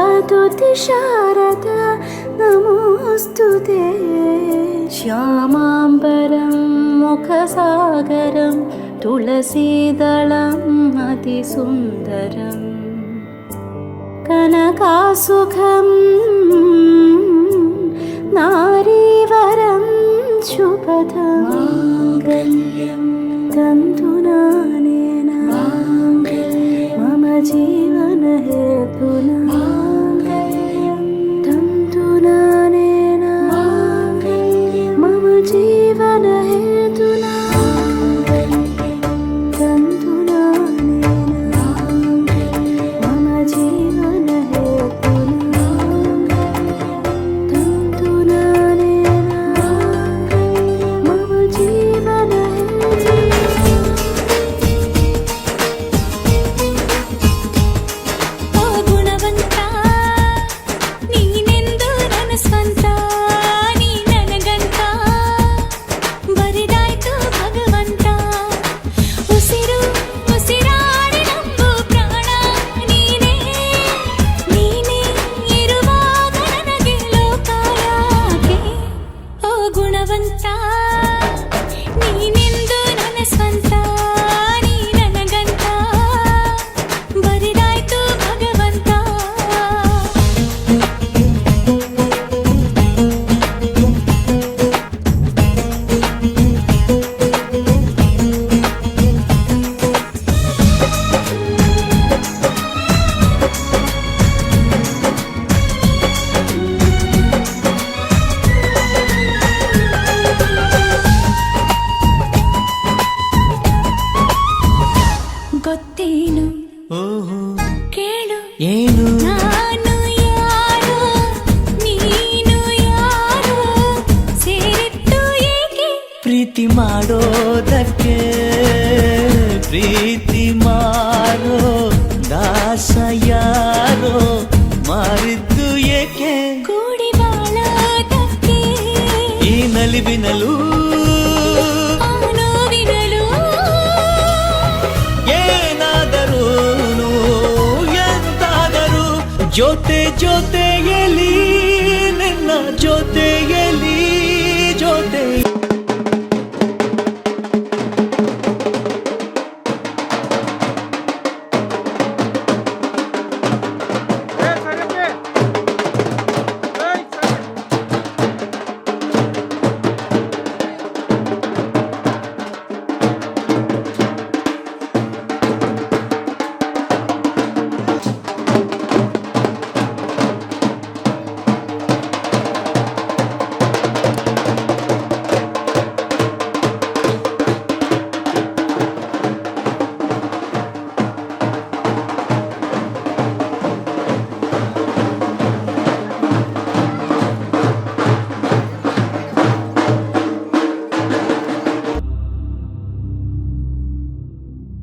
ನಮೋಸ್ತುತೆ. ಶ್ಯಾಮಾಂಬರಂ ಮುಖಸಾಗರಂ ತುಳಸೀದಳಂ ಅತಿಸುಂದರಂ ಕನಕಾಸುಖಂ ನಾರೀವರಂ ಶುಭದಂ ಮಾಂಗಲ್ಯಂ ತಂತುನಾನೇನ ಮಮ ಜೀವನ ಹೇತುನಾ ತಂತುನಾನೇನ ಮಮ ಜೀವನ ಹೇತುನಾ ತಂತುನಾನೇನ ಮಮ ಜೀವನ ಹೇತುನಾ ತಂತುನಾನೇನ ಮಮ ಜೀವನ ಓ ಗುಣವಂತ ನೀನೆಂದು ನನ್ನ ಸ್ವಂತ, ನೀ ನನಗಂತ ಬರಿದ ಮಾಡೋದಕ್ಕೆ ಪ್ರೀತಿ ಮಾರೋ ದಾಸ ಯಾರೋ ಮಾರಿದ್ದು ಏಕೆ ಕೂಡಿ ಬಾಳೋದಕ್ಕೆ ಈ ನಲಿವಿನಲು ಆ ನೋವಿನಲು ಏನಾದರೂ ಎಂತಾದರೂ ಜೊತೆ ಜೊತೆಯಲಿ ನಿನ್ನ ಜೊತೆಯಲಿ ಜೊತೆ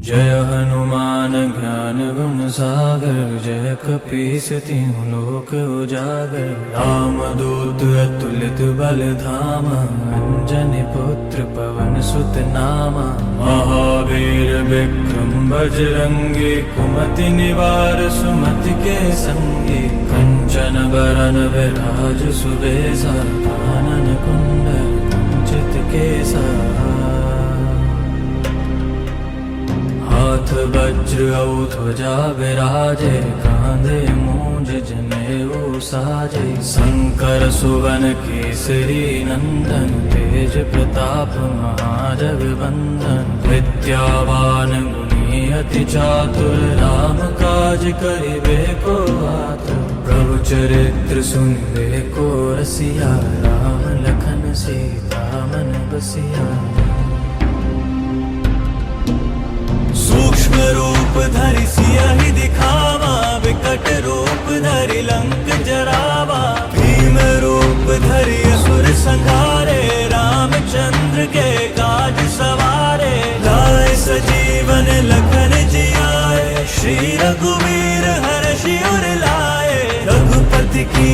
जय हनुमान ज्ञान गुण सागर जय कपीस तीनों लोक उजागर राम दूत अतुलित बल धामा अंजनी पुत्र पवन सुत नामा महावीर विक्रम बजरंगी कुमति निवार सुमति के संगी कंचन बरन विराज सुबेसा कानन कुंडल कुंचित केसा हाथ वज्र औ ध्वजा विराजे कांधे मूंज जनेऊ साजे शंकर सुवन केसरी नंदन तेज प्रताप महाजगवंदन विद्यावान गुणी अति चातुर राम काज करिबे को आतुर प्रभु चरित्र सुनिबे को रसिया राम लखन सीता मन बसिया सूक्ष्म रूप धरि सियहि दिखावा विकट रूप धरि लंक जरावा भीम रूप धरि असुर संहारे रामचंद्र के काज सवारे लाए सजीवन लखन जियाए श्री रघुवीर हर्षि उर लाए रघुपति की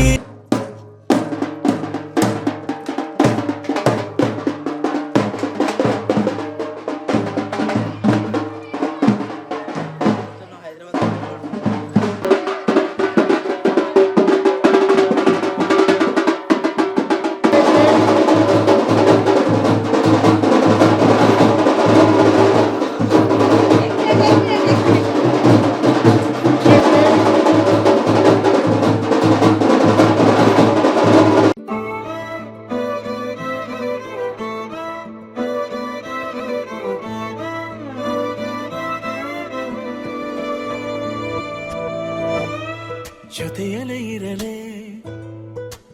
ಜೊತೆಯಲೆ ಇರಲೆ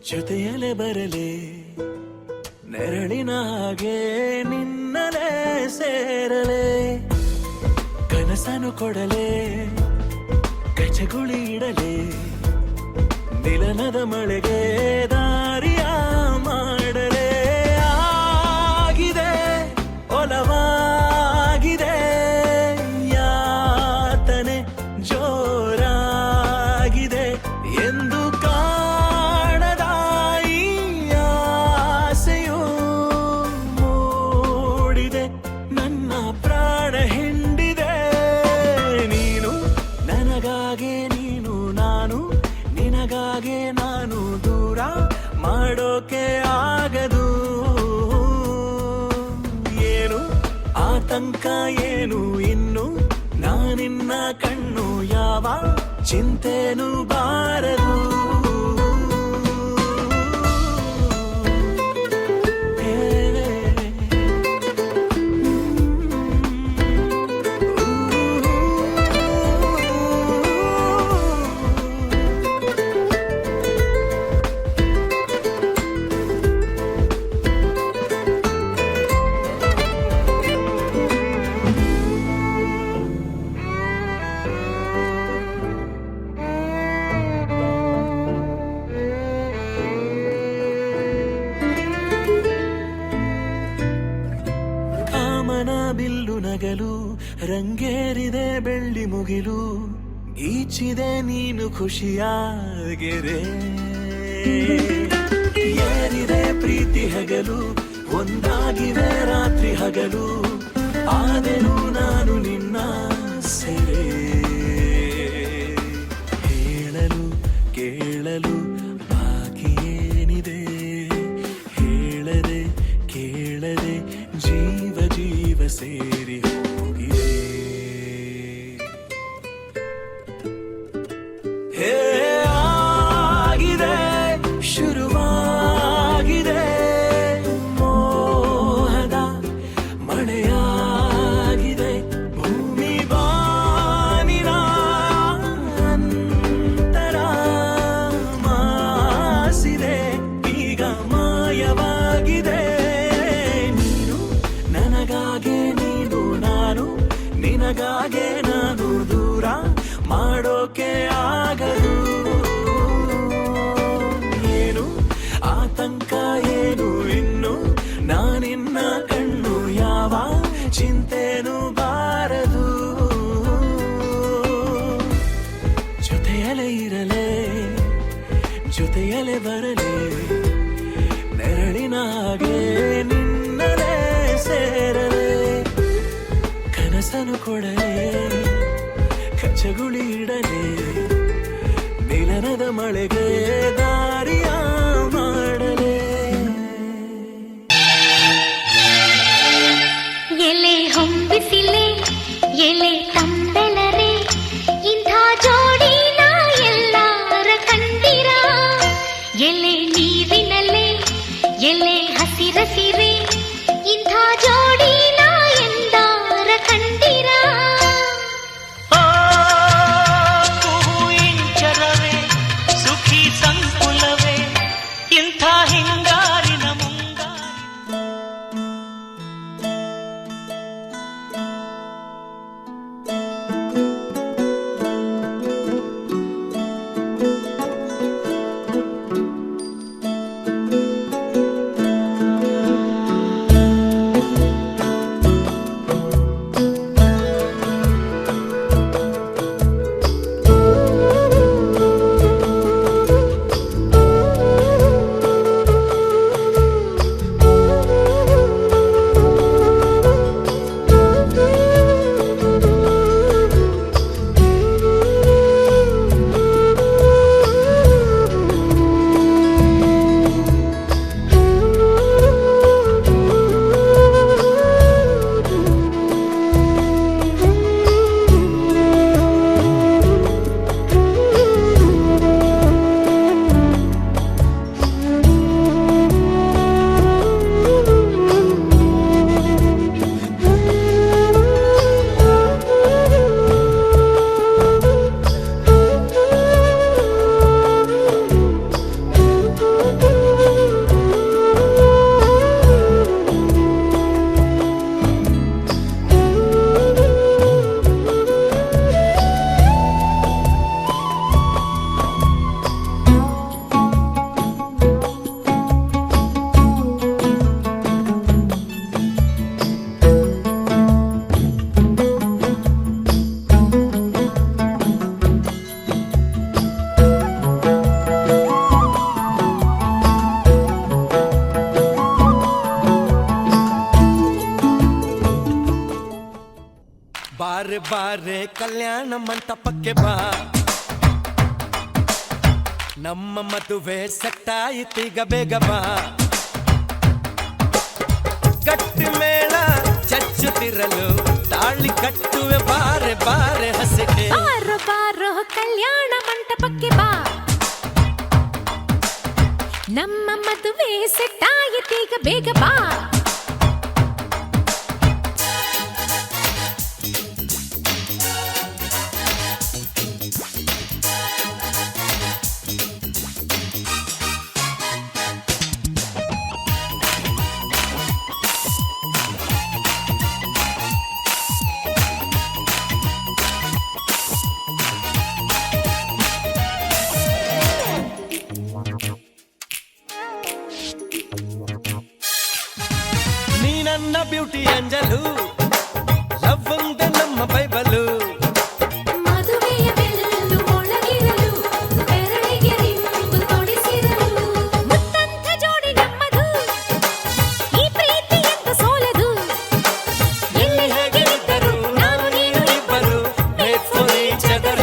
ಜೊತೆಯಲೆ ಬರಲೆ ನೆರಳಿನ ಹಾಗೆ ನಿನ್ನಲೆ ಸೇರಲೆ ಕನಸನು ಕೊಡಲೆ ಕಚಗುಳಿ ಇಡಲೆ ನಿಲನದ ಮಳೆಗೆ ದಾರಿಯ ಮಾಡಲೆ ಆಗಿದೆ ಒಲವಾಗಿದೆ ಯಾತನೆ ಜೋರಾಗಿದೆ ಎಂದು ಕಾಣದ ಈ ಆಸೆಯು ಮೂಡಿದೆ ನನ್ನ ಪ್ರಾಣ ಹಿಂಡಿದೆ ನೀನು ನನಗಾಗೆ ನೀನು ನಾನು ನಿನಗಾಗೆ ನಾನು ದೂರ ಮಾಡೋಕೆ ಆಗದು ಏನು ಆತಂಕ ಏನು ಇನ್ನು ನಾನಿನ್ನ ಕಣ್ಣು ಯಾವ ಚಿಂತೆನು ಬಾರದು ರಾಮನ ಬಿಲ್ಲು ನಗಲು ರಂಗೇರಿದೆ ಬೆಳ್ಳಿ ಮುಗಿಲು ಈಚಿದೆ ನೀನು ಖುಷಿಯಾಗಿರೆ ಏರಿದೆ ಪ್ರೀತಿ ಹಗಲು ಒಂದಾಗಿವೆ ರಾತ್ರಿ ಹಗಲು ಆದೆನು ನಾನು ನಿನ್ನ ಸೆರೆ ಹೇಳಲು ಕೇಳಲು ಬಾಕಿ ಏನಿದೆ ಹೇಳದೆ ಕೇಳದೆ ಜೀವ ಜೀವ ಸೇರಿ ಹೋಗಿದೆ ಹೇ ಆಗಿದೆ ಶುರುವಾಗಿದೆ ಮೋಹದ ಮಳೆಯಾಗಿದೆ ಭೂಮಿ ಬಾನಿನ ಅಂತರ ಮಾಸಿದೆ ಈಗ ಮಾಯವಾಗಿದೆ ನೀನು ನನಗಾಗೆ ನೀನು ನಾನು ನಿನಗಾಗೆ ನಾನು ದೂರ ಮಾಡೋಕೆ ಆಗದು ಏನು ಆತಂಕ ಏನು ಇನ್ನು ನಾನಿನ್ನ ಕಣ್ಣು ಯಾವ ಚಿಂತೆನೂ ಬಾರದು ಜೊತೆಯಲೇ ಇರಲೇ ಜೊತೆಯಲೇ ಬರಲೇ ನೆರಳಿನ ಹಾಗೆ ನಿನ್ನಲೇ ಸೇರಲೇ ಕನಸನು ಕೊಡಲೇ ಕಚ್ಚಗುಳಿ ಇಡಲೇ ನಿಲನದ ಮಳೆಗೆ ದಾರಿಯ ಮಾಡಲೇ ಎಲೆ ಹೊಂಬಿಸಿಲೆ ಎಲೆ ತಂಬೆಲರೆ ಇಂಥ ಜೋಡಿನ ಎಲ್ಲಾರ ಕಂಡಿರ ಎಲೆ ನೀರಿನಲ್ಲೇ ಎಲೆ ಹಸಿರಸಿರೆ ಇಂಥ ಜೋಡಿನ ಎಂದಾರ ಕಂಡಿರ ಇಂಚರವೇ ಸುಖಿ ಸಂಕುಲವೇ ಇಂಥ ಹಿಂಗಾರಿನ ಮುಂಗಾರಿ ಬಾರೆ ಬಾರೆ ಕಲ್ಯಾಣ ಮಂಟಪಕ್ಕೆ ಬಾ ನಮ್ಮ ಮದುವೆ ಸೆಟ್ಟಾಯಿತೀಗ ಬೇಗ ಬಾ ಗಟ್ಟಿ ಮೇಳ ಚಚ್ಚುತ್ತಿರಲು ತಾಳಿ ಕಟ್ಟುವೆ ಬಾರೆ ಬಾರೆ ಹಸಿಗೆ ಬಾರೋ ಬಾರೋ ಕಲ್ಯಾಣ ಮಂಟಪಕ್ಕೆ ಬಾ ನಮ್ಮ ಮದುವೆ ಸೆಟ್ಟಾಯಿತೀಗ ಬೇಗ ಬಾ ಏಂಜಲು ಲವ್ ಒಂದೇ ನಮ್ಮ ಬೈಬಲು ಮದುವೆಯ ಬೆಲ್ಲು ಒಳಗಿರಲು ಬೆರಳಿಗೆ ರಿಂಗು ತೊಡಿಸಿರಲು ಮುತ್ತಂತ ಜೋಡಿ ನಮ್ಮದು ಈ ಪ್ರೀತಿ ಎಂತ ಸೋಲದು ಎಲ್ಲಿ ಹೇಗೆ ಇದ್ದರು ನಾನು ನೀನು ಇಬ್ಬರು Made for each other.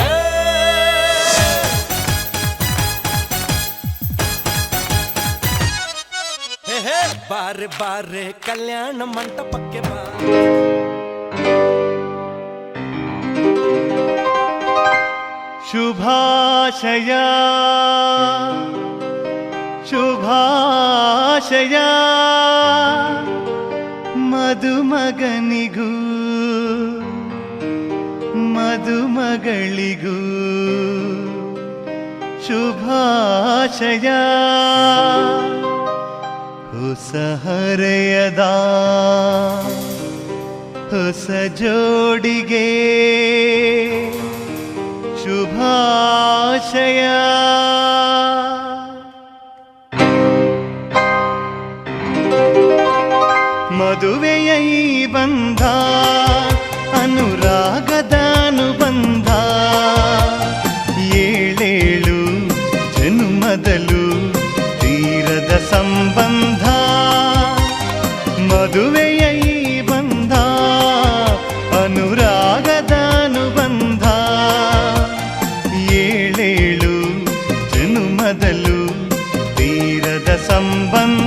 ಹೇ ಹೇ ಬಾರೆ ಬಾರೆ ಕಲ್ಯಾಣ ಮಂಟಪಕ್ಕೆ ಬಾ ಶುಭಾಶಯ ಶುಭಾಶಯ ಮದುಮಗನಿಗೂ ಮದುಮಗಳಿಗೂ ಶುಭಾಶಯ ಹೊಸ ಹರೆಯದ ಹೊಸ ಜೋಡಿಗೆ ಶುಭಾಶಯ ಮದುವೆಯ ಈ ಬಂಧ ಅನುರಾಗದ ಅನುಬಂಧ ಏಳೇಳು ಜನ್ಮದಲು ತೀರದ ಸಂಬಂಧ ಮದುವೆಯ ಈ ಬಂಧ ಅನುರಾಗದ ಅನುಬಂಧ ಏಳೇಳು ಜನ್ಮದಲು ತೀರದ ಸಂಬಂಧ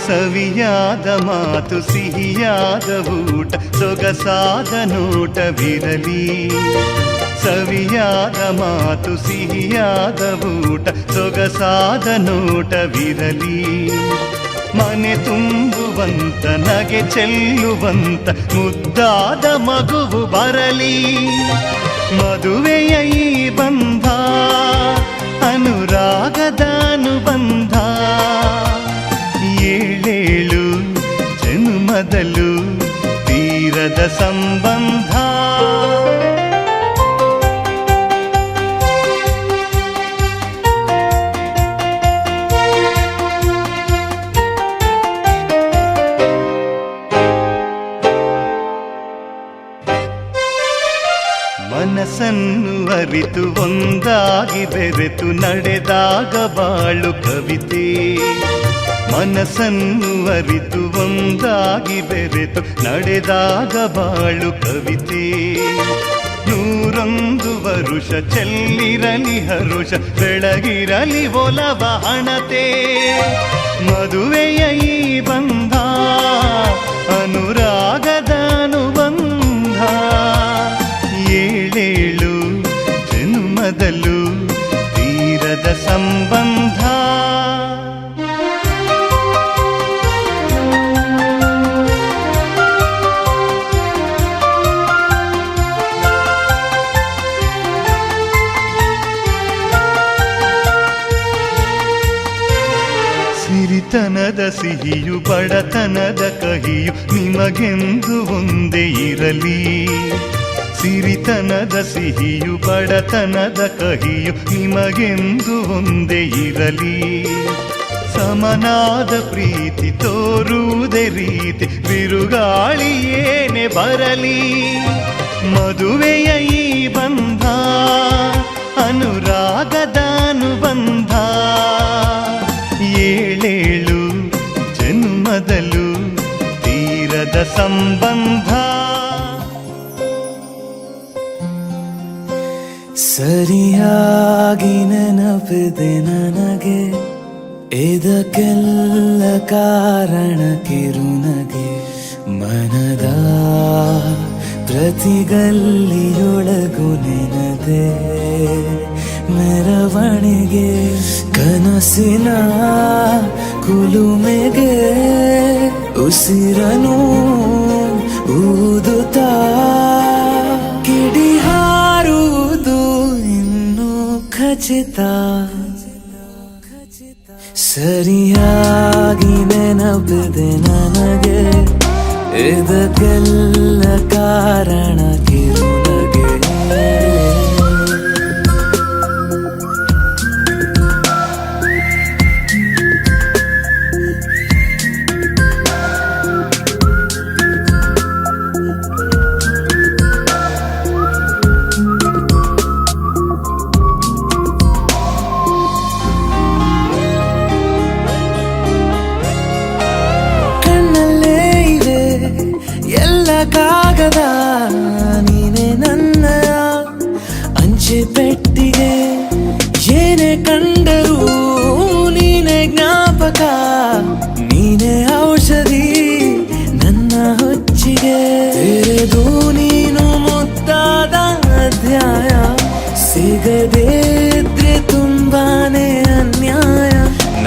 ಸವಿಯಾದ ಮಾತು ಸಿಹಿಯಾದ ಊಟ ಸೊಗಸಾದ ನೋಟವಿರಲಿ ಸವಿಯಾದ ಮಾತು ಸಿಹಿಯಾದ ಊಟ ಸೊಗಸಾದ ನೋಟವಿರಲಿ ಮನೆ ತುಂಬುವಂತ ನಗೆ ಚೆಲ್ಲುವಂತ ಮುದ್ದಾದ ಮಗುವು ಬರಲಿ ಮದುವೆಯ ಈ ಬಂಧ ಅನುರಾಗದ ಅನುಬಂಧ ಏಳೇಳು ಜನ್ಮದಲು ತೀರದ ಸಂಬಂಧ ಮನಸ್ಸನ್ನು ಅರಿತು ಒಂದಾಗಿ ಬೆರೆತು ನಡೆದಾಗ ಬಾಳು ಕವಿತೆ ಮನಸ್ಸನ್ನು ಅರಿತು ಒಂದಾಗಿ ಬೆರೆತು ನಡೆದಾಗ ಬಾಳು ಕವಿತೆ 101 ವರುಷ ಚೆಲ್ಲಿರಲಿ ಹರುಷ ಬೆಳಗಿರಲಿ ಒಲವ ಹಣತೆ ಮದುವೆಯ ಈ ಬಂಧ ಅನುರಾಗದ ಅನುಬಂಧ ಏಳೇಳು ಜನ್ಮದಲು ತೀರದ ಸಂಬಂಧ ಸಿರಿತನದ ಸಿಹಿಯು ಬಡತನದ ಕಹಿಯು ನಿಮಗೆಂದು ಒಂದೇ ಇರಲಿ ಸಿರಿತನದ ಸಿಹಿಯು ಬಡತನದ ಕಹಿಯು ನಿಮಗೆಂದು ಒಂದೇ ಇರಲಿ ಸಮನಾದ ಪ್ರೀತಿ ತೋರುವುದೇ ರೀತಿ ಬಿರುಗಾಳಿ ಏನೇ ಬರಲಿ ಮದುವೆಯ ಈ ಬಂಧ ಅನುರಾಗದ ಅನುಬಂಧ ಏಳೇಳು ಜನ್ಮದಲು ತೀರದ ಸಂಬಂಧ ಸರಿಯಾಗಿ ನೆನಪಿದೆ ನನಗೆ ಇದಕ್ಕೆಲ್ಲ ಕಾರಣ ಕಿರುನಗೆ ಮನದ ಪ್ರತಿಗಲ್ಲಿಯೊಳಗು ನೆನದೆ ಮೆರವಣಿಗೆ ಕನಸಿನ ಕುಲುಮೆಗೆ ಉಸಿರನು ಊದುತ್ತಾ ಕಿಡಿ ಹಾರುವುದು ಇನ್ನು ಖಚಿತ ಸರಿಯಾಗಿ ನೆನಪಿದೆ ನನಗೆ ಇದಕ್ಕೆಲ್ಲ ಕಾರಣ ಕಿರುನಗೆ. ಕಾಗದ ನೀನೆ ನನ್ನ ಅಂಚೆ ಪೆಟ್ಟಿಗೆ, ಏನೇ ಕಂಡರೂ ನೀನೆ ಜ್ಞಾಪಕ, ನೀನೆ ಔಷಧಿ ನನ್ನ ಹೊಚ್ಚಿಗೆ. ತೆರೆದು ನೀನು ಮುದ್ದಾದ ಅಧ್ಯಾಯ, ಸಿಗದೇ ಇದ್ರೆ ತುಂಬಾನೇ ಅನ್ಯಾಯ.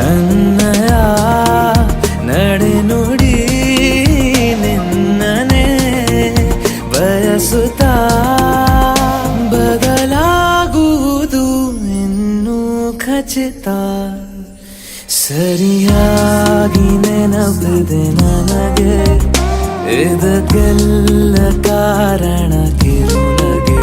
ನನ್ನಯ ನಡೆ ನುಡಿ ಬಯಸುತ್ತಾ ಬದಲಾಗುವುದು ಇನ್ನೂ ಖಚಿತ. ಸರಿಯಾಗಿ ನೆನಪಿದೆ ನನಗೆ, ಇದಕ್ಕೆಲ್ಲ ಕಾರಣ ಕಿರುನಗೆ.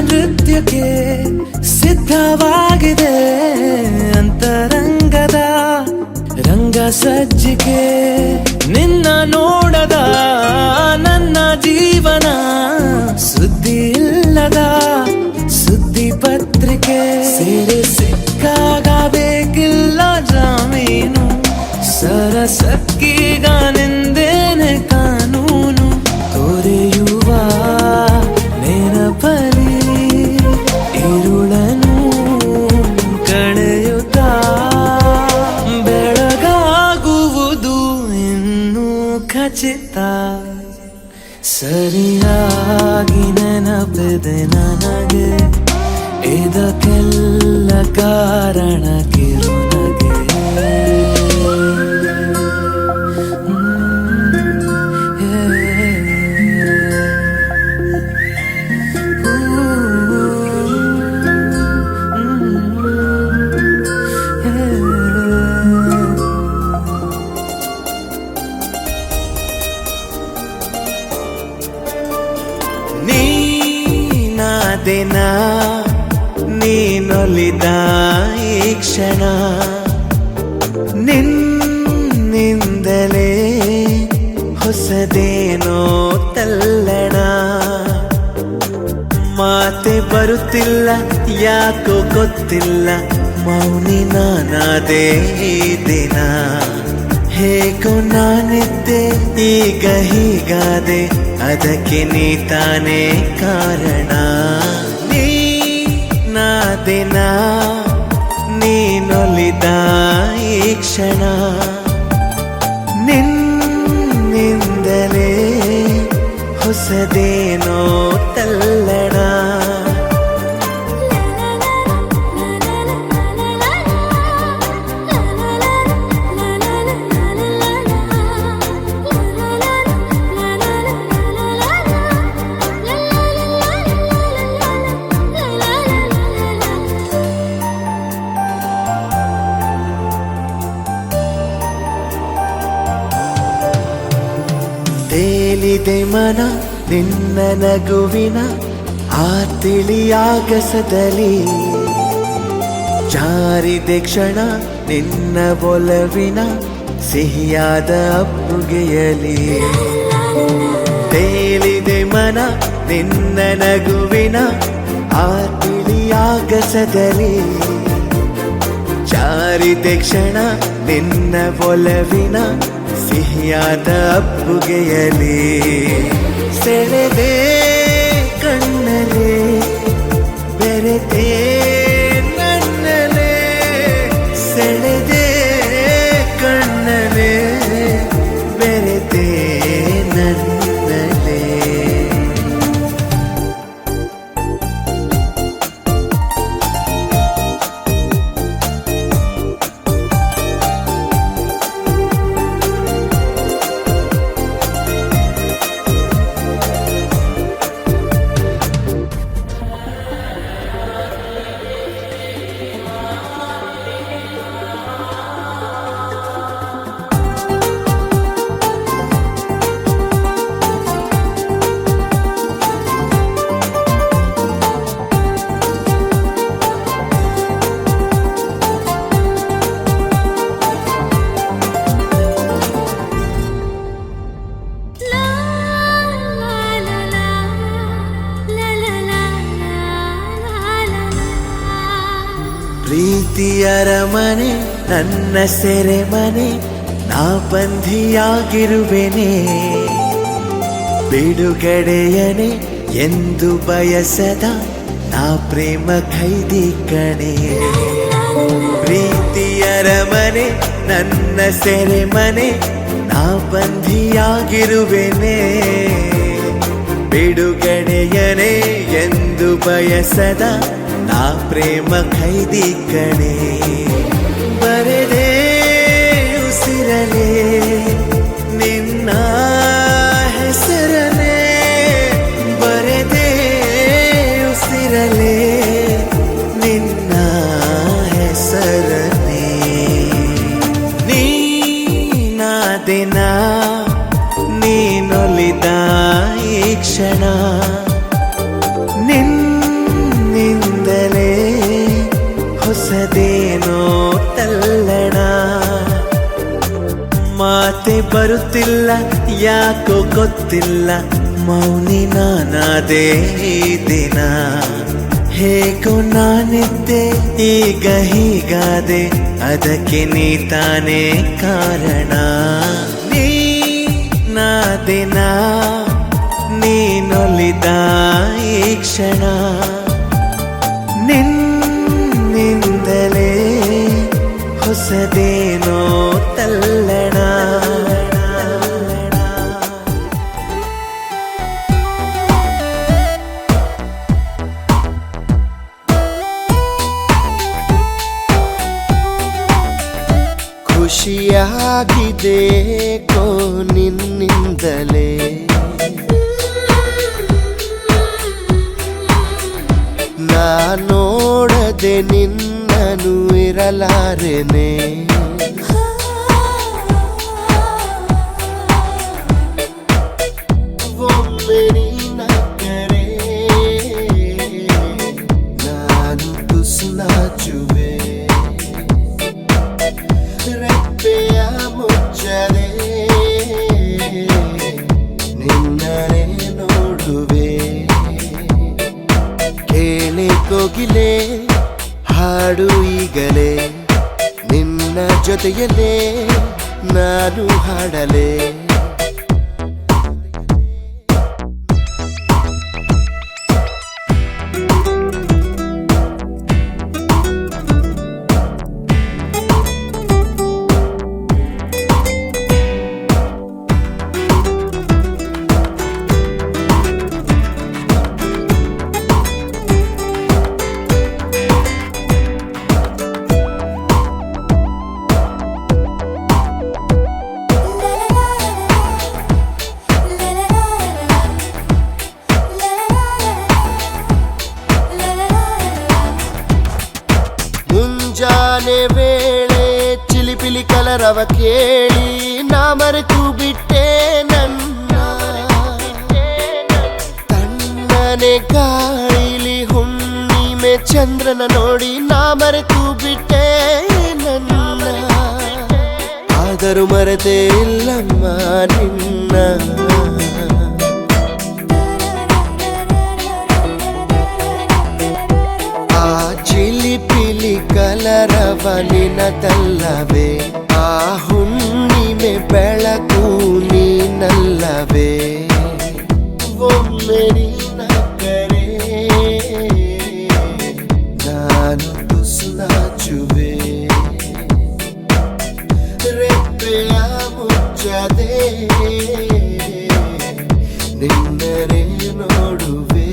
ನೃತ್ಯಕ್ಕೆ ಸಿದ್ಧವಾಗಿದೆ ಅಂತರಂಗದ ರಂಗ ಸಜ್ಜಿಕೆ. ನಿನ್ನ ನೋಡದ ನನ್ನ ಜೀವನ ಸುದ್ದಿ ಇಲ್ಲದ ಸುದ್ದಿ ಪತ್ರಿಕೆ. ಸೇರೆ ಸಿಕ್ಕಾಗ ಬೇಕಿಲ್ಲ ಜಾಮೀನು, ಸರಸಕ್ಕೀಗ ನಿಂದೇನೆ ಕಾನೂನು. ತೊರೆಯುವ ನೆನಪಲಿ ഇരുളನು ಕಳೆಯುತ್ತ ಬೆಳಗಾಗುವುದು ಇನ್ನೂ ಖಚಿತ. ಸರಿಯಾಗಿ ನೆನಪಿದೆ ನನಗೆ, ಇದಕ್ಕೆಲ್ಲ ಕಾರಣ ಕಿರುನಗೆ. ನೀನಾದೆನ ನೀನೊಲಿದ ಈ ಕ್ಷಣ, ನಿನ್ನಿಂದಲೇ ಹೊಸದೇನೋ ತಲ್ಲಣ. ಮಾತೆ ಬರುತ್ತಿಲ್ಲ ಯಾಕೋ ಗೊತ್ತಿಲ್ಲ, ಮೌನಿ ನಾನಾದೆ ಈ ದಿನ. ಹೇಗೋ ನಾನಿದ್ದೆ ಈಗ ಹೀಗಾದೆ, ಅದಕ್ಕೆ ನೀ ತಾನೇ ಕಾರಣ. ನೀನಾದೆನ ನೀನೊಲಿದ ಈ ಕ್ಷಣ, ನಿನ್ನಿಂದಲೇ ಹೊಸದೇನೋ ತಲ್ಲಣ. ತೇಲಿದೆ ಮನ ನಿನ್ನ ನಗುವಿನ ಆ ತಿಳಿಯಾಗಸದಲ್ಲಿ, ಜಾರಿದೆ ಕ್ಷಣ ನಿನ್ನ ಒಲವಿನ ಸಿಹಿಯಾದ ಅಪ್ಪುಗೆಯಲಿ. ತೇಲಿದೆ ಮನ ನಿನ್ನ ನಗುವಿನ ಆ ತಿಳಿಯಾಗಸದಲ್ಲಿ, ಜಾರಿದೆ ಕ್ಷಣ ನಿನ್ನ ಒಲವಿನ ಸಿಹಿಯಾದ ಮೈಯಾದ ಅಪ್ಪುಗೆಯಲಿ ಸೆಳೆದೆ ಕಣ್ಣಲೆ ಬೆರೆತೆ ನನ್ನಲೆ ಸೆಳೆದೆ ಕಣ್ಣಲೆ ಬೆರೆತೆ ನನ್ನಲೆ. ಪ್ರೀತಿಯರ ಮನೆ ನನ್ನ ಸೆರೆಮನೆ ನಾ ಬಂಧಿಯಾಗಿರುವೆನೆ ಬಿಡುಗಡೆಯನೆ ಎಂದು ಬಯಸದ ನಾ ಪ್ರೇಮ ಖೈದಿ ಕಣೆ. ಪ್ರೀತಿಯರ ಮನೆ ನನ್ನ ಸೆರೆಮನೆ ನಾ ಬಂಧಿಯಾಗಿರುವೆನೆ ಬಿಡುಗಡೆಯನೆ ಎಂದು ಬಯಸದ ನಾ ಪ್ರೇಮ ಖೈದಿ ಕಣೆ. ಬರೆದೇ ಉಸಿರಲೆ ನಿನ್ನ ಹೆಸರನೆ ಬರೆದೇ ಉಸಿರಲೆ ನಿನ್ನ ಹೆಸರನೆ. ನೀನಾದೆನ ನೀನೊಲಿದ ಈ ಕ್ಷಣ ನಿನ್ನಿಂದಲೇ ಹೊಸದೇನೋ ತಲ್ಲಣ. ಮಾತೆ ಬರುತ್ತಿಲ್ಲ ಯಾಕೋ ಗೊತ್ತಿಲ್ಲ ಮೌನಿ ನಾನಾದೆ ಈ ದಿನ. ಹೇಗೋ ನಾನಿದ್ದೆ ಈಗ ಹೀಗಾದೆ ಅದಕ್ಕೆ ನೀ ತಾನೇ ಕಾರಣ. ನೀನಾದೆನ ನೀನೊಲಿದ ಈ ಕ್ಷಣ ನಿನ್ನಿಂದಲೇ ಹೊಸದೇನೋ ತಲ್ಲಣ. ಖುಷಿಯಾಗಿದೆ ಕೋ ನಿನ್ನಿಂದಲೇ ನಾ ನೋಡದೆ ನಿನ್ನನು ಇರಲಾರೆನೆ. ಒಮ್ಮೆ ನೀನಕ್ಕರೆ ನಾನು ತುಸುನಾಚುವೆ ರೆಪ್ಪೆಯ ಮುಚ್ಚದೆ ನಿನ್ನನೆ ನೋಡುವೆ. ಕೇಳಿ ಕೋಗಿಲೆ ಹಾಡು ಈಗಲೇ ನಿನ್ನ ಜೊತೆಯಲ್ಲೇ ನಾನು ಹಾಡಲೇ. ಮುಂಜಾನೆ ವೇಳೆ ಚಿಲಿಪಿಲಿ ಕಲರವ ಕೇಳಿ ನಾ ಮರೆತು ಬಿಟ್ಟೆ ನನ್ನ. ತಣ್ಣನೆ ಗಾಳಿಲಿ ಹುಣ್ಣಿಮೆ ಚಂದ್ರನ ನೋಡಿ ನಾ ಮರೆತು ಬಿಟ್ಟೆ ನನ್ನ. ಆದರೂ ಮರೆತೇ ಇಲ್ಲಮ್ಮ ನಿನ್ನ. ಆ ಚಿಲಿಪಿಲಿ ಕಲರವ ನಿನದಲ್ಲವೇ ಆ ಹುಣ್ಣಿಮೆ ಬೆಳಕು ನೀನಲ್ಲವೇ ಒಮ್ಮೆ ನಿನ್ನ ಕರೆ ನಾನು ತುಸು ನಾಚುವೆ ರೆಪ್ಪೆಯ ಮುಚ್ಚದೆ ನಿನ್ನರೆ ನೋಡುವೆ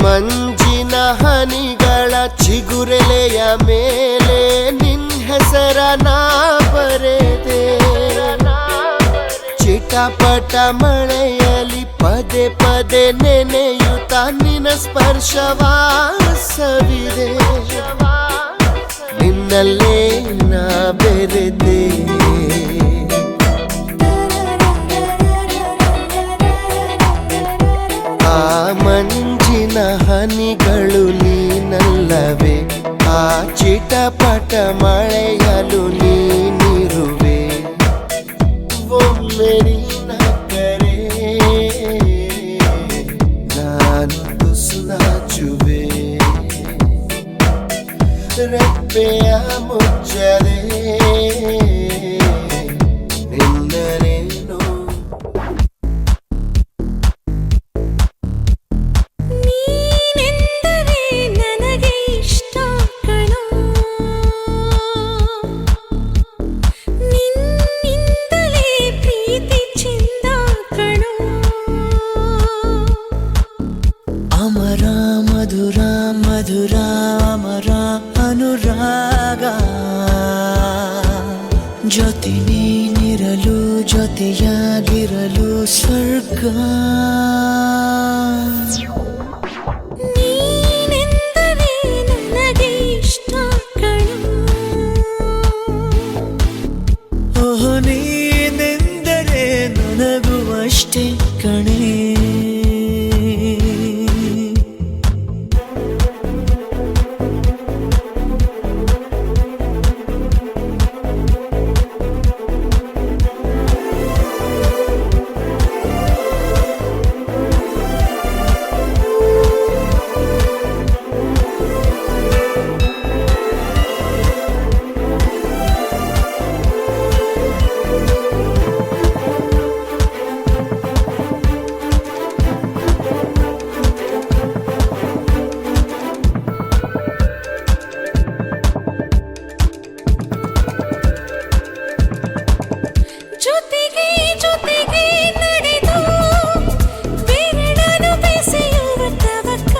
ಮಂಜಿನ ಹನಿಗಳ ಚಿಗುರೆಲೆಯ ಮೇಲೆ ನಿನ್ ಹೆಸರ ನಾ ಬರೆದೆ ಚಿಟಪಟ ಮಳೆಯಲಿ ಪದೇ ಪದೇ ನೆನೆಯುತ್ತ ನಿನ್ನ ಸ್ಪರ್ಶವಾಸವಿದೆ ನಿನ್ನಲ್ಲೇ ನಾ ಬೆರೆದೆ ಆ ಮಂಜಿನ ಹನಿಗಳು ನೀನಲ್ಲವೇ ಆ ಚಿಟಪಟ ಮಳೆಯಲು ನೀನಿರುವೆ ಒಮ್ಮೆ ನಿನ್ನ ಕರೆ ನಾನು ತುಸು ನಾಚುವೆ ರೆಪ್ಪೆಯ ಮುಚ್ಚದೆ ನಿನ್ನರೇನು ನೀನೆಂದರೆ ನನಗೆ ಇಷ್ಟ ಕಣೋ ನಿನ್ನಿಂದಲೇ ಪ್ರೀತಿ ಚೆಂದ ಕಣೋ ಅಮರ ಮಧುರ ಮಧುರ ಅಮರ ಅನುರಾಗ ಜೊತೆ ನೀನಿರಲು ಜೊತೆಯಾಗಿರಲು ಸ್ವರ್ಗ ನೀನೆಂದರೆ ನನಗೆ ಇಷ್ಟ ಕಣೋ ಓಹೋ ನೀನೆಂದರೆ ನನಗೂ ಅಷ್ಟೇ ಕಣೆ ಜೊತೆಗೆ ಜೊತೆಗೆ ನಡೆದು ಬೆರಳನ್ನು ಬೆಸೆಯುವ ತವಕ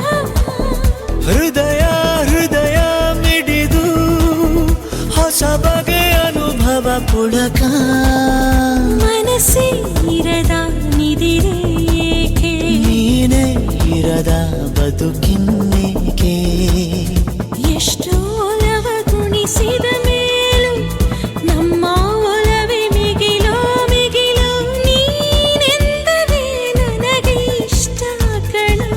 ಹೃದಯ ಹೃದಯ ಮಿಡಿದು ಹೊಸ ಬಗೆ ಅನುಭವ ಪುಳಕ ಮನಸ್ಸೇ ಇರದ ನಿದಿರೆ ಏಕೆ ನೀನೇ ಇರದ ಬದುಕಿನ್ನೇಕೆ ಎಷ್ಟು ಒಲವ ಗುಣಿಸಿದ ಮೇಲೂ ನಮ್ಮ ಒಲವೇ ಮಿಗಿಲು ಮಿಗಿಲು ನೀನೆಂದರೆ ನನಗೆ ಇಷ್ಟ ಕಣೋ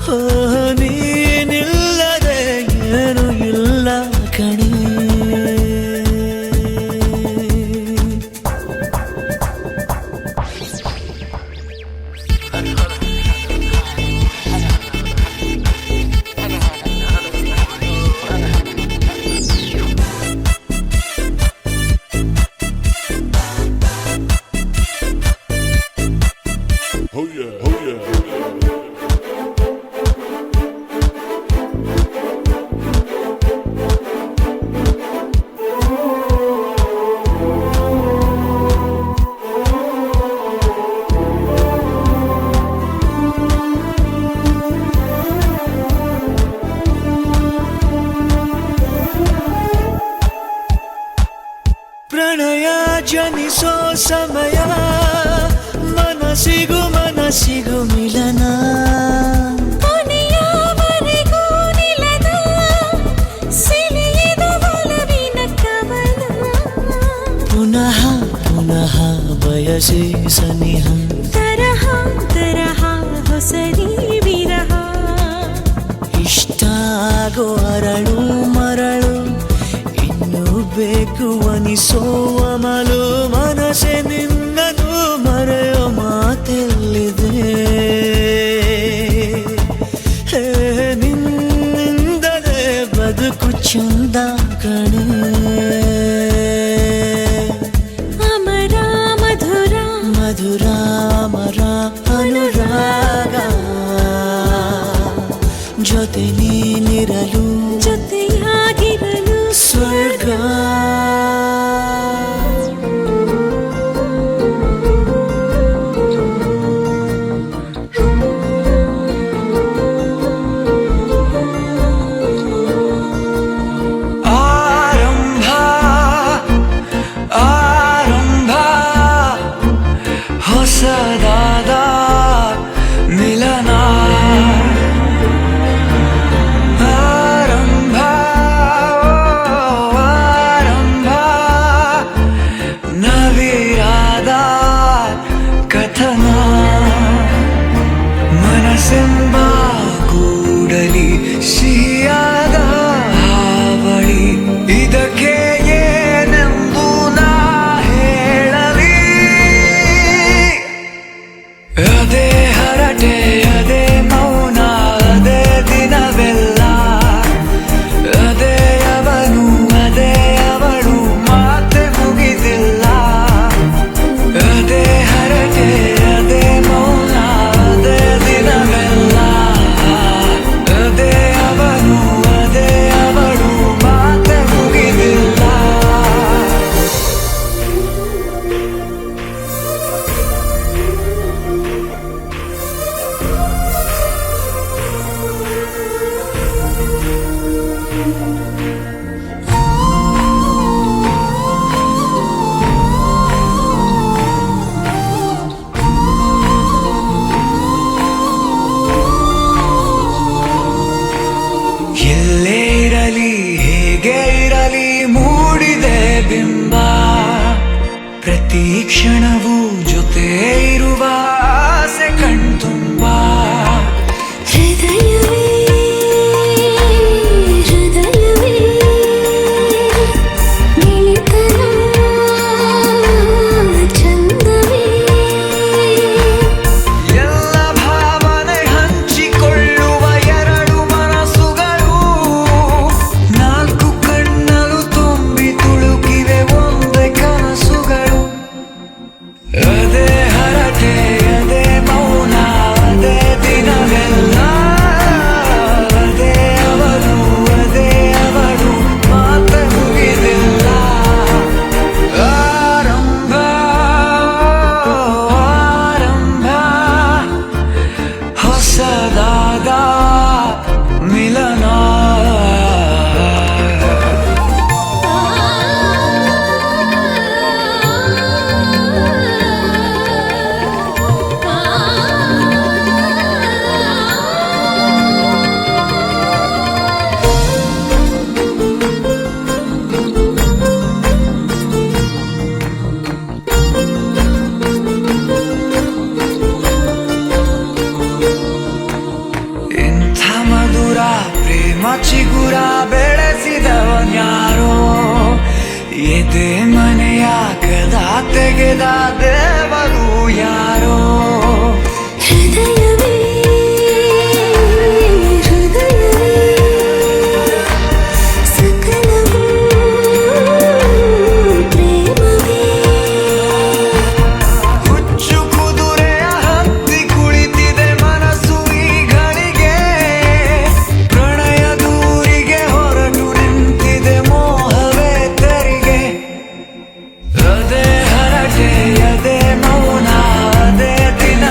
ಓ ನೀನಿಲ್ಲದೆ ಏನು ಇಲ್ಲ ಕಣೆ ಪ್ರಣಯ ಜನಿಸೋ ಸಮಯ ಮನಸ್ಸಿಗೂ ಮನಸ್ಸಿಗೂ ಮಿಲನ ಕೊನೆಯವರೆಗೂ ಮನಸೇ ಸನಿಹ ತರಹ ತರಹ ಹೊಸರಿ ವಿರಹ ಇಷ್ಟಾಗೋ ಅರಳು ಮರಳು ಇನ್ನು ಬೇಕು ಅನಿಸೋ ಅಮಲು ಮನಸೆ ನಿನ್ನದು ಮರೆಯೋ ಮಾತೆಲ್ಲಿದೆ ನಿನ್ನಿಂದಲೇ ಬದುಕು ಚಂದ ಕಣೆ ಅಮರ ಮಧುರ ಮಧುರ ಮರ ಅನುರಾಗ ಜೊತೆ ನೀನಿರಲು ಜೊತೆಯಾಗಿರಲು ಸ್ವರ್ಗ ಆರಂಭ ಆರಂಭ ಹೊಸದಾದ ಮಿಲನ ಆರಂಭ ಆರಂಭ ನವಿರಾದ ಕಥನ ಮನಸ್ಸೆಂಬ ಕೂಡಲಿ ಸಿಹಿಯಾದ ಹಾವಳಿ ಇದಕ್ಕೆ ಏನೆಂದು ನಾ ಹೇಳಲಿ ಅದೇ ಹರಟೆ ಅದೇ ಮೌನ ಅದೇ ದಿನವೆಲ್ಲ ಅದೇ ಅವನು ಅದೇ ಅವಳು ಮಾತೆ ಮುಗಿದಿಲ್ಲ ಅದೇ ಹರಟೆ ಅದೇ ಮೌನ ಅದೇ ದಿನವೆಲ್ಲ ಅದೇ ಅವನು ಅದೇ ಅವಳು ಮಾತೆ ಮುಗಿದಿಲ್ಲ ಎಲ್ಲೇ ಇರಲಿ ಹೇಗೆ ಇರಲಿ ಮೂಡಿದೆ ಬಿಂಬ ಪ್ರತಿ ಕ್ಷಣವೂ ಜೊತೆ ಇರುವ ಆಸೆ ಕಣ್ತುಂಬ ಹೃದಯವೇ ಹೃದಯವೇ ಗೆಳೆತನ ಚಂದವೇ ಎಲ್ಲ ಭಾವನೆ ಹಂಚಿಕೊಳ್ಳುವ ಎರಡು ಮನಸ್ಸುಗಳು ನಾಲ್ಕು ಕಣ್ಣಲು ತುಂಬಿ ತುಳುಕಿವೆ ಒಂದೇ ಕನಸುಗಳು ಅದೇ ಹರಟೆ ಅದೇ ಮೌನ ಅದೇ ದಿನವೆಲ್ಲ ಅದೇ ಅವನು ಅದೇ ಅವಳು ಮಾತೆ ಮುಗಿದಿಲ್ಲ ಆರಂಭ ಆರಂಭ ಹೊಸದಾದ ಮಿಲನ ಇಂಥ ಮಧುರ ಪ್ರೇಮ ಚಿಗುರ ಬೆಳೆಸಿದವನ್ಯಾರೋ ಎದೆ ಮನೆಯ ಕದ ತೆಗೆದ ದೇವರು ಯಾರೋ ಹೃದಯವೇ ಹೃದಯವೇ ಸಕಲವೂ ಪ್ರೇಮವೇ ಹುಚ್ಚು ಕುದುರೆಯ ಹತ್ತಿ ಕುಳಿತಿದೆ ಮನಸ್ಸು ಈಗಳಿಗೆ ಪ್ರಣಯ ದೂರಿಗೆ ಹೊರಟು ನಿಂತಿದೆ ಮೋಹವೇ ತೆರಿಗೆ ಅದೇ ಹರಟೆ ಅದೇ ಮೌನ ಅದೇ ದಿನ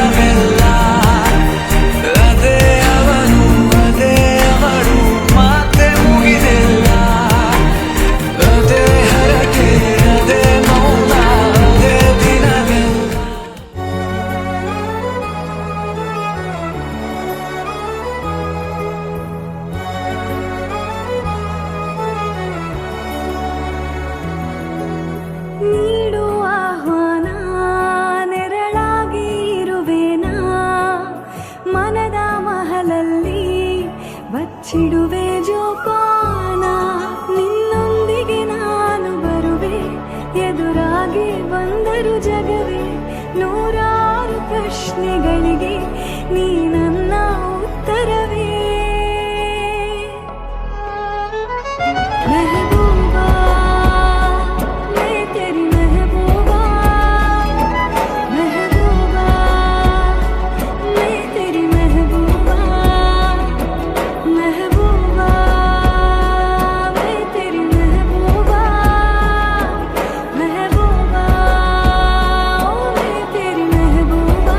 ಚಿಡುವೆ ಜೋಪಾನ ನಿನ್ನೊಂದಿಗೆ ನಾನು ಬರುವೆ ಎದುರಾಗಿ ಬಂದರು ಜಗವೇ ನೂರಾರು ಪ್ರಶ್ನೆಗಳಿಗೆ ನೀ ನನ್ನ ಉತ್ತರವೇ ಮೆಹಬೂಬಾ ಮೈ ತೆರಿ ಮೆಹಬೂಬಾ ಮೆಹಬೂಬಾ ಮೈ ತೆರಿ ಮೆಹಬೂಬಾ ಮೆಹಬೂಬಾ ಮೈ ತೆರಿ ಮೆಹಬೂಬಾ ಮೆಹಬೂಬಾ ಮೈ ತೆರಿ ಮೆಹಬೂಬಾ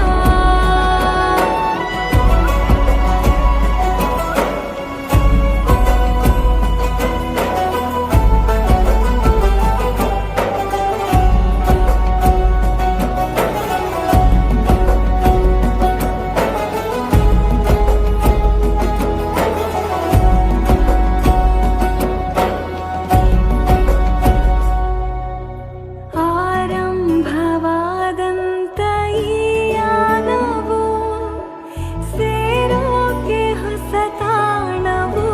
ಆರಂಭವಾದಂತ ಈ ಯಾನವು ಸೇರೋಕೆ ಹೊಸ ತಾಣವು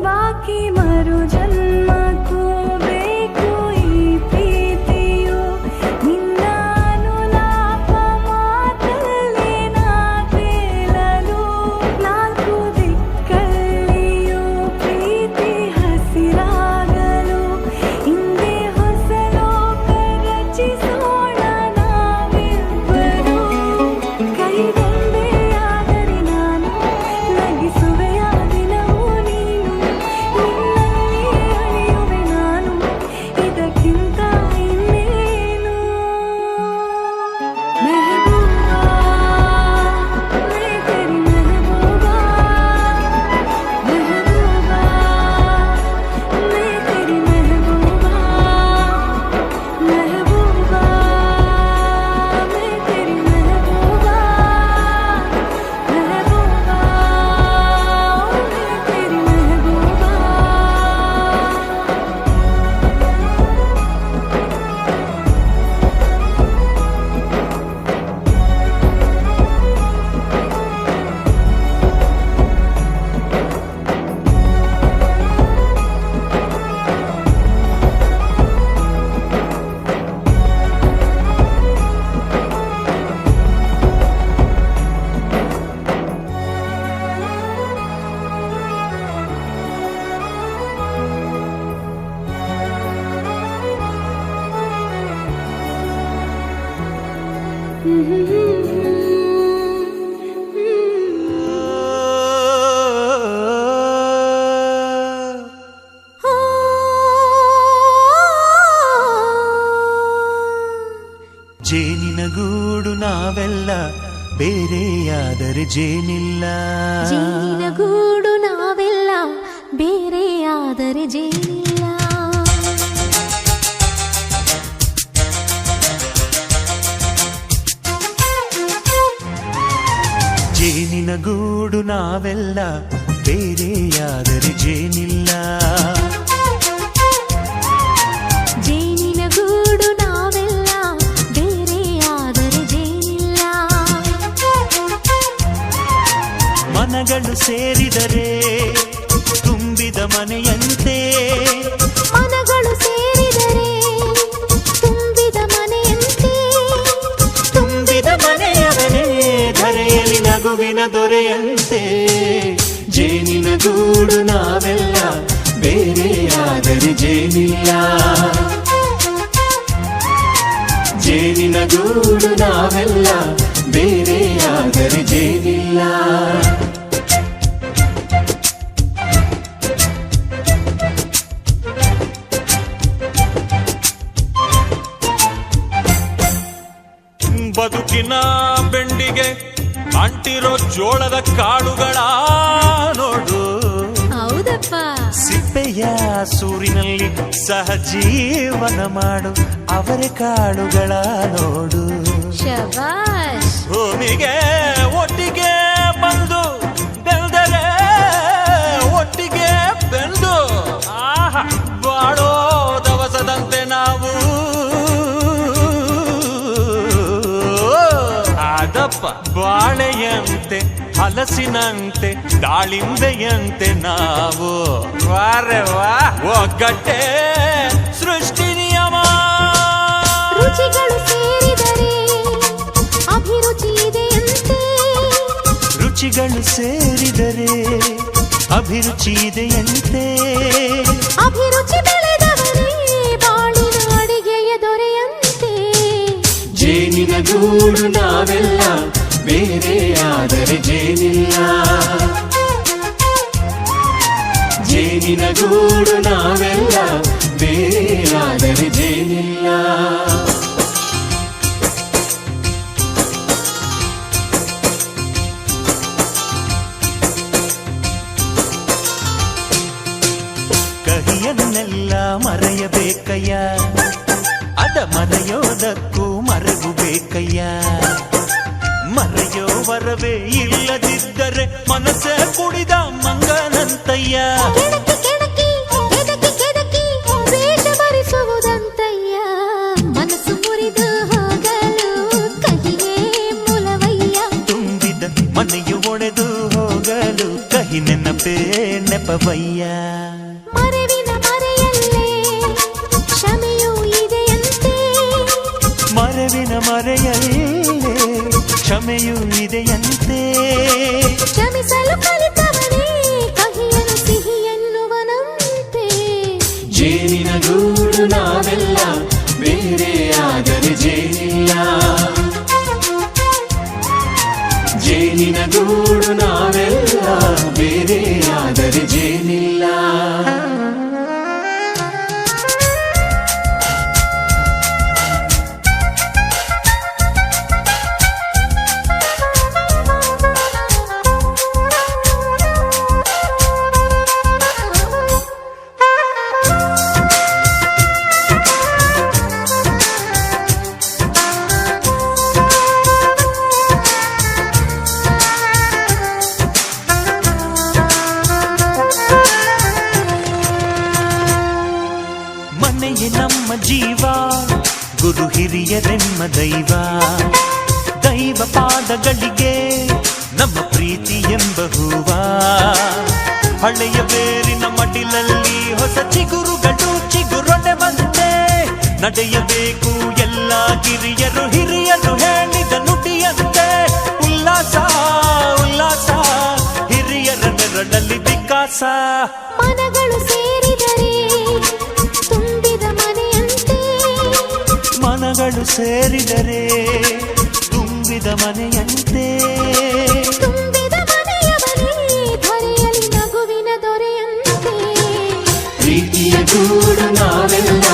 ಬಾಕಿ ಮರು ಜನ್ಮಕ್ಕೂ ಬೇಕು ಈ ಪ್ರೀತಿಯು ನಿನ್ನ ಅನುಲಾಪ ಮಾತಲ್ಲೇ ನಾ ತೇಲಲು ನಾಲ್ಕು ದಿಕ್ಕಲ್ಲಿಯೂ ಪ್ರೀತಿ ಹಸಿರಾಗಲು ಹಿಂದೆ ಹೊಸ ಲೋಕ ರಚಿಸೋಣ ನಾವಿಬ್ಬರು ಕೈಗೊಂಬೆಯಾದರೆ ನಾನು ನಗಿಸುವೆಯ ದಿನವೂ ನೀನು ನಿನ್ನಲ್ಲಿ ಅಳಿಯುವೆ ನಾನು ಇದಕ್ಕಿಂತ ಇನ್ನೇನು ಮೆಹಬೂಬಾ ಮೈ ತೆರಿ ಮೆಹಬೂಬಾ ಮೆಹಬೂಬಾ ಮೈ ತೆರಿ ಮೆಹಬೂಬಾ ಮೆಹಬೂಬಾ ಮೈ ತೆರಿ ಮೆಹಬೂಬಾ ಮೆಹಬೂಬಾ ಮೈ ತೆರಿ ಮೆಹಬೂಬಾ ಜೇನಿನ ಗೂಡು ನಾವೆಲ್ಲ ಬೇರೆಯಾದರೆ ಜೇನಿಲ್ಲ ಜೇನಿನ ಗೂಡು ನಾವೆಲ್ಲ ಬೇರೆಯಾದರೆ ಜೇನಿಲ್ಲ ಜೇನಿನ ಗೂಡು ನಾವೆಲ್ಲ ಬೇರೆಯಾದರೆ ಜೇನಿಲ್ಲ ಜೇನಿನ ಗೂಡು ನಾವೆಲ್ಲ ಬೇರೆಯಾದರೆ ಜೇನಿಲ್ಲ ಮನಗಳು ಸೇರಿದರೆ ತುಂಬಿದ ಮನೆಯಂತೆ ಮನಗಳು ಸೇರಿದರೆ ತುಂಬಿದ ಮನೆಯಂತೆ ತುಂಬಿದ ಮನೆಯವನೇ ಧರೆಯಲ್ಲಿ ನಗುವಿನ ದೊರೆಯಂತೆ ಜೇನಿನ ಗೂಡು ನಾವೆಲ್ಲ ಬೇರೆಯಾದರೆ ಜೇನಿಲ್ಲ ಜೇನಿನ ಗೂಡು ನಾವೆಲ್ಲ ಬೇರೆಯಾದರೆ ಜೇನಿಲ್ಲ ಬದುಕಿನ ಬೆಂಡಿಗೆ ಅಂಟಿರೋ ಜೋಳದ ಕಾಳುಗಳ ನೋಡು ಹೌದಪ್ಪ ಸಿಪ್ಪೆಯ ಸೂರಿನಲ್ಲಿ ಸಹಜೀವನ ಮಾಡು ಅವರೆ ಕಾಳುಗಳ ನೋಡು ಶಬಾಷ್ ಭೂಮಿಗೆ ಒಟ್ಟಿಗೆ ಬಂದು ಬೆಳೆದರೆ ಒಟ್ಟಿಗೆ ಬೆಂದು ಬಾಳೋ ದವಸದಂತೆ ನಾವು ಅದಪ್ಪ ಬಾಳೆಯಂತೆ ಹಲಸಿನಂತೆ ದಾಳಿಂಬೆಯಂತೆ ನಾವು ವಾರೆ ವಾ ಒಗ್ಗಟ್ಟೆ ಸೃಷ್ಟಿ ನಿಯಮ. ರುಚಿಗಳು ಸೇರಿದರೆ ಅಭಿರುಚಿ ಇದೆಯಂತೆ. ರುಚಿಗಳು ಸೇರಿದರೆ ಅಭಿರುಚಿ ಇದೆಯಂತೆ. ಅಭಿರುಚಿ ಬೆಳೆದವರೇ ಬಾಳಿನ ಅಡಿಗೆಯ ದೊರೆಯಂತೆ. ಜೇನಿನ ಗೂಡು ನಾವೆಲ್ಲ ಬೇರೆ ಆದರೆ ಜೇನಿಲ್ಲ. ಜೇನಿನ ಗೂಡು ನಾವೆಲ್ಲ ಬೇರೆ ಆದರೆ ಜೇನಿಲ್ಲ. ಕಹಿಯನ್ನೆಲ್ಲ ಮರೆಯಬೇಕಯ್ಯ, ಅದ ಮರೆಯೋದಕ್ಕೂ ಮರೆಗೂ ಬೇಕಯ್ಯ. ಮರೆಯೋ ವರವೇ ಇಲ್ಲದಿದ್ದರೆ ಮನಸ್ಸೇ ಕುಡಿದ ಮಂಗನಂತಯ್ಯ. ಕೆಣಕಿ ಕೆಣಕಿ ಕೆದಕಿ ಕೆದಕಿ ವೇಷ ಭರಿಸುವುದಂತಯ್ಯ. ಮನಸ್ಸು ಮುರಿದು ಹೋಗಲು ಕಹಿಯೇ ಮೂಲವಯ್ಯ. ತುಂಬಿದ ಮನೆಯು ಒಡೆದು ಹೋಗಲು ಕಹಿ ನೆನಪೇ ನೆಪವಯ್ಯ. ಮರೆವಿನ ಮರೆಯಲ್ಲೇ ಕ್ಷಮೆಯೂ ಇದೆಯಂತೆ. ಮರೆವಿನ ಮರೆಯಲ್ಲೇ ಕ್ಷಮೆಯೂ ಇದೆಯಂತೆ. ಕ್ಷಮಿಸಲು ಕಲಿತವನೇ ಕಹಿಯನ್ನು ಸಿಹಿ ಎನ್ನುವನಂತೆ. ಜೇನಿನ ಗೂಡು ನಾವೆಲ್ಲ ಬೇರೆ ಆದರೆ ಜೇನಿಲ್ಲ. ಜೇನಿನ ಗೂಡು ನಾವೆಲ್ಲ ಬೇರೆ ಆದರೆ ಜೇನಿಲ್ಲ. ಮನೆಯೇ ನಮ್ಮ ಜೀವ, ಗುರು ಹಿರಿಯರೆಮ್ಮ ದೈವ. ದೈವ ಪಾದಗಳಿಗೆ ನಮ್ಮ ಪ್ರೀತಿ ಎಂಬ ಹೂವ. ಹಳೆಯ ಬೇರಿನ ಮಡಿಲಲ್ಲಿ ಹೊಸ ಚಿಗುರುಗಳು ಚಿಗುರೊಡೆವಂತೆ ನಡೆಯಬೇಕು ಎಲ್ಲ ಕಿರಿಯರು ಹಿರಿಯರು ಹೇಳಿದ ನುಡಿಯಂತೆ. ಉಲ್ಲಾಸ ಉಲ್ಲಾಸ ಹಿರಿಯರ ನೆರಳಲ್ಲಿ ವಿಕಾಸ. ಮನಗಳು ಸೇರಿದರೆ ತುಂಬಿದ ಮನೆಯಂತೆ. ಮನಗಳು ಸೇರಿದರೆ ತುಂಬಿದ ಮನೆಯಂತೆ. ತುಂಬಿದ ಮನೆಯವನೇ ಧರೆಯಲ್ಲಿ ನಗುವಿನ ದೊರೆಯಂತೆ. ಪ್ರೀತಿಯ ಗೂಡು ನಾವೆಲ್ಲ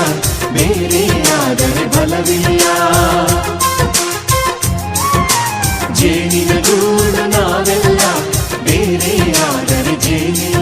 ಬೇರೆ ಆದರೆ ಬಲವಿಲ್ಲ. ಜೇನಿನ ಗೂಡು ನಾವೆಲ್ಲ ಬೇರೆ ಆದರೆ ಜೇನಿಲ್ಲ.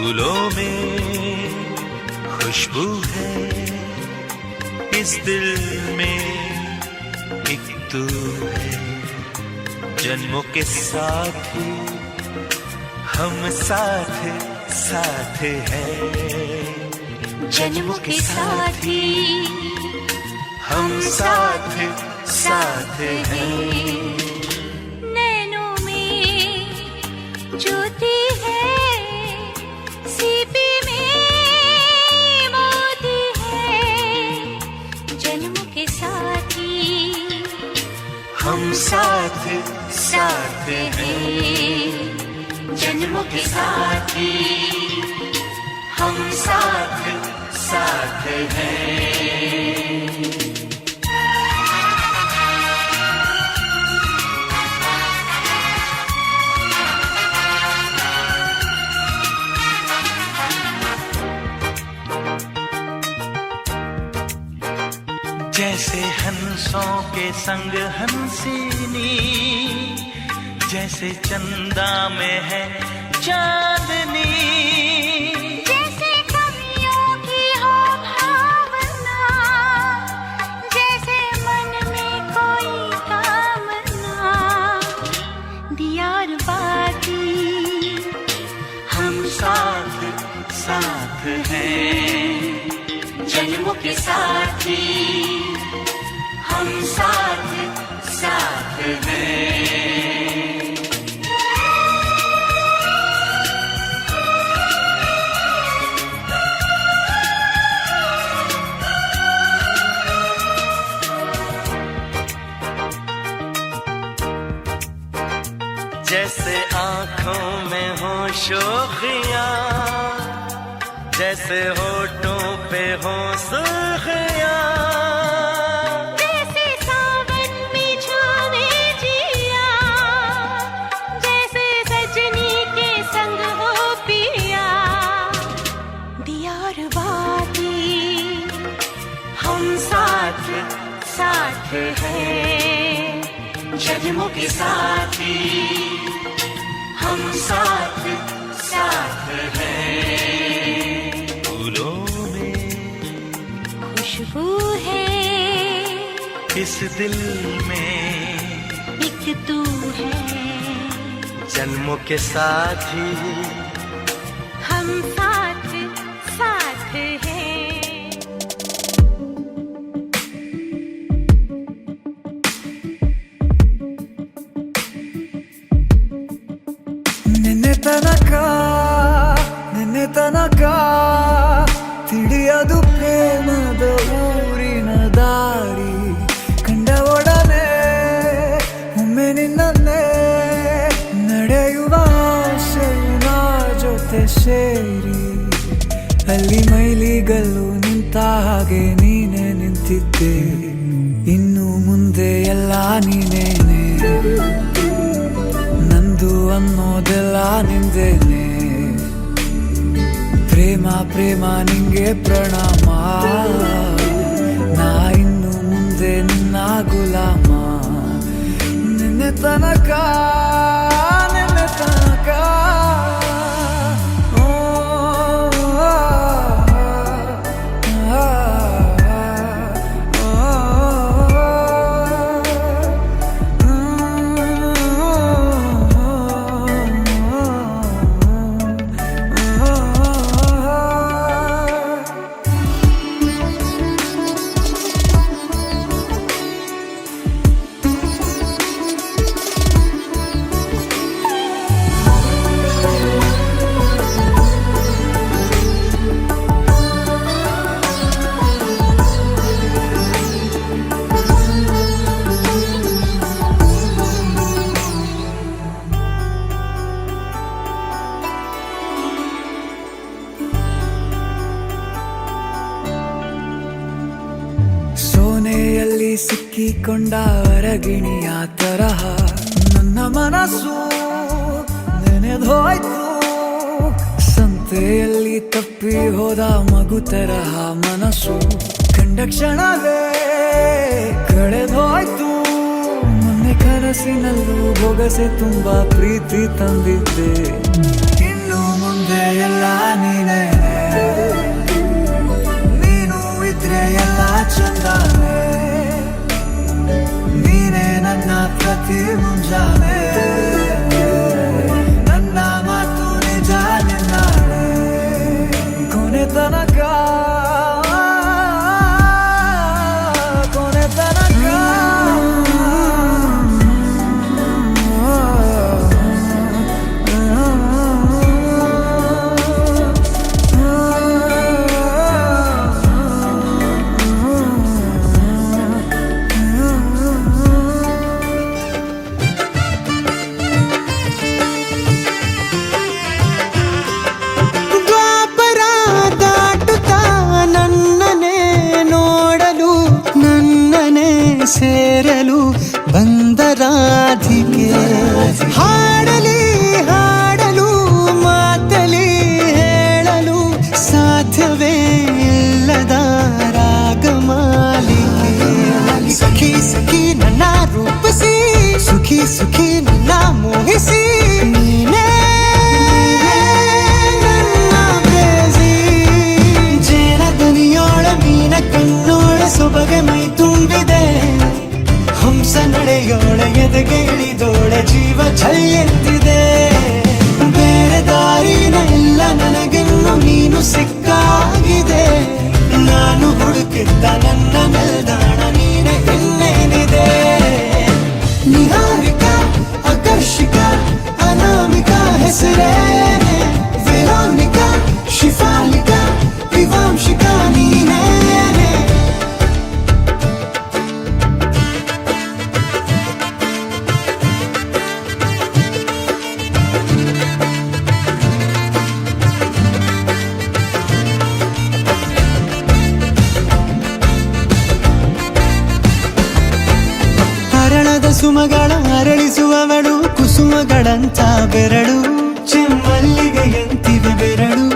फूलों में खुशबू है, इस दिल में एक तू है। जन्मों के साथ हम साथ साथ हैं, जन्मों के साथ ही हम साथ साथ हैं। नैनों में ज्योति है, सीपी में मोती है, जन्मों के साथ ही हम साथ साथ हैं, जन्मों के साथ ही हम साथ साथ हैं। जैसे हंसों के संग हंसिनी, जैसे चंदा में है चांदनी, जैसे कवियों की हो भावना, जैसे मन में कोई कामना, दियार बाती हम साथ साथ हैं, जन्मों के साथ ही हम साथ साथ हैं। जैसे आँखों में हो शोखियाँ, जैसे होठों पे हो सुर्खियाँ, जैसे सावन में छावे जिया, जैसे सजनी के संग हो पिया, दियार बाती हम साथ साथ हैं, जन्मों के साथ ही हम साथ साथ हैं। फूलों में खुशबू है, इस दिल में एक तू है, जन्मों के साथ ही हम साथ साथ हैं। ನಿನ್ನೆ ತನಕ ತಿಳಿಯದು ಪ್ರೇಮದ ಊರಿನ ದಾರಿ, ಕಂಡ ಒಡನೆ ಒಮ್ಮೆ ನಿನ್ನೇ ನಡೆಯುವ ಆಸೆಯ ಜೊತೆ ಸೇರಿ, ಅಲ್ಲಿ ಮೈಲಿಗಲ್ಲು ನಿಂತ ಹಾಗೆ ನೀನೆ ನಿಂತಿದ್ದೆ, ಇನ್ನು ಮುಂದೆ ಎಲ್ಲ ನೀನೇನೆ, ನಂದು ಅನ್ನೋದೆಲ್ಲ ನಿಂದೇನೆ, ಪ್ರೇಮ ಪ್ರೇಮ ನಿಂಗೆ ಪ್ರಣಾಮ, ನಾ ಇನ್ನು ಮುಂದೆ ನಿನ್ನ ಗುಲಾಮ, ನಿನ್ನೆ ತನಕ ನಿನ್ನೆ ತನಕ ಸೋನೆಯಲ್ಲಿ ಸಿಕ್ಕಿಕೊಂಡ ಅರಗಿಣಿಯ ತರಹ ನನ್ನ ಮನಸ್ಸು ನೆನೆದೋಯ್ತು, ಸಂತೆಯಲ್ಲಿ ತಪ್ಪಿ ಹೋದ ಮಗು ತರಹ ಮನಸ್ಸು ಕಂಡ ಕ್ಷಣವೇ ಕಳೆದೋಯ್ತು, ಮೊನ್ನೆ ಕನಸಿನಲ್ಲೂ ಬೊಗಸೆ ತುಂಬಾ ಪ್ರೀತಿ ತಂದಿದ್ದೆ, ಇನ್ನು ಮುಂದೆ ಎಲ್ಲ ಝಲ್ ಎಂದಿದೆ. ಬೇರೆ ದಾರಿನ ಇಲ್ಲ ನನಗಿನ್ನು ನೀನು ಸಿಕ್ಕಾಗಿದೆ. ನಾನು ಹುಡುಕಿದ್ದ ನನ್ನ ನಿಲ್ದಾಣ ನೀನೆ ಇನ್ನೇನಿದೆ. ನಿಹಾರಿಕ ಆಕರ್ಷಿಕ ಅನಾಮಿಕ ಹೆಸರೇನೆ. ವೆರೋನಿಕಾ ಶಿಫಾಲಿಕಾ ವಿವಾಂಶಿಕ ನೀನೇನೆ. ಹರಣದ ಸುಮಗಳ ಅರಳಿಸುವವಳು ಕುಸುಮಗಳಂತ ಬೆರಳು. ಚೆಮ್ಮಲ್ಲಿಗೆಯಂತಿವೆ ಬೆರಳು.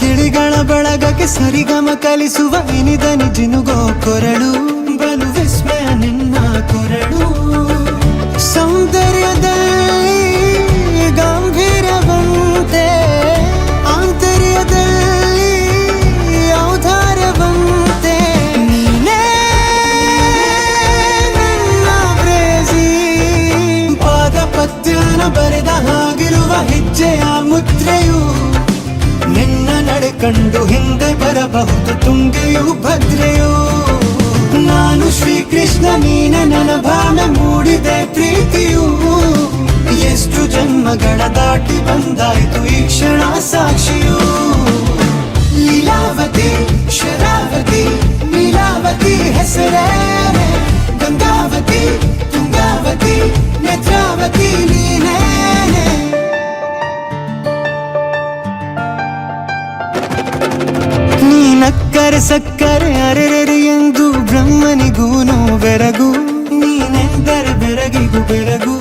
ಗಿಳಿಗಳ ಬಳಗಕ್ಕೆ ಸರಿಗಮ ಕಲಿಸುವ ಇನಿದನಿ ಜಿನುಗೋ ಕೊರಳು. ಬಲು ವಿಸ್ಮಯ ನಿನ್ನ ಕೊರಳು. ಸೌಂದರ್ಯದಲ್ಲಿ ಗಾಂಭೀರ್ಯವಂತೆ ಆಂತರ್ಯದಲ್ಲಿ ಔದಾರ್ಯವಂತೆ. ನೀನೇ ನನ್ನ ಪ್ರೇಸಿ. ಪಾದ ಪದ್ಯನ ಬರೆದ ಹಾಗಿರುವ ಹೆಜ್ಜೆಯ ಮುದ್ರೆಯು. ನಿನ್ನ ನಡೆ ಕಂಡು ಹಿಂದೆ ಬರಬಹುದು ತುಂಗೆಯು ಭದ್ರೆಯು. ನಾನು ಶ್ರೀಕೃಷ್ಣ ನೀನೆ ನನ್ನ ಭಾವನೆ ಮೂಡಿದೆ ಪ್ರೀತಿಯು. ಎಷ್ಟು ಜನ್ಮಗಳ ದಾಟಿ ಬಂದಾಯ್ತು ಈ ಕ್ಷಣ ಸಾಕ್ಷಿಯು. ಲೀಲಾವತಿ ಶರಾವತಿ ನೀಲಾವತಿ ಹೆಸರೇನೆ. ಗಂಗಾವತಿ ತುಂಗಾವತಿ ನೇತ್ರಾವತಿ ನೀನೇನೆ. ನೀನಕ್ಕರೆ ಸಕ್ಕರೆ ಅರೆರೆ ಎಂದು ಬ್ರಹ್ಮನಿಗೂನು ಬೆರಗು. ನೀನೆಂದರೆ ಬೆರಗಿಗೂ ಬೆರಗು.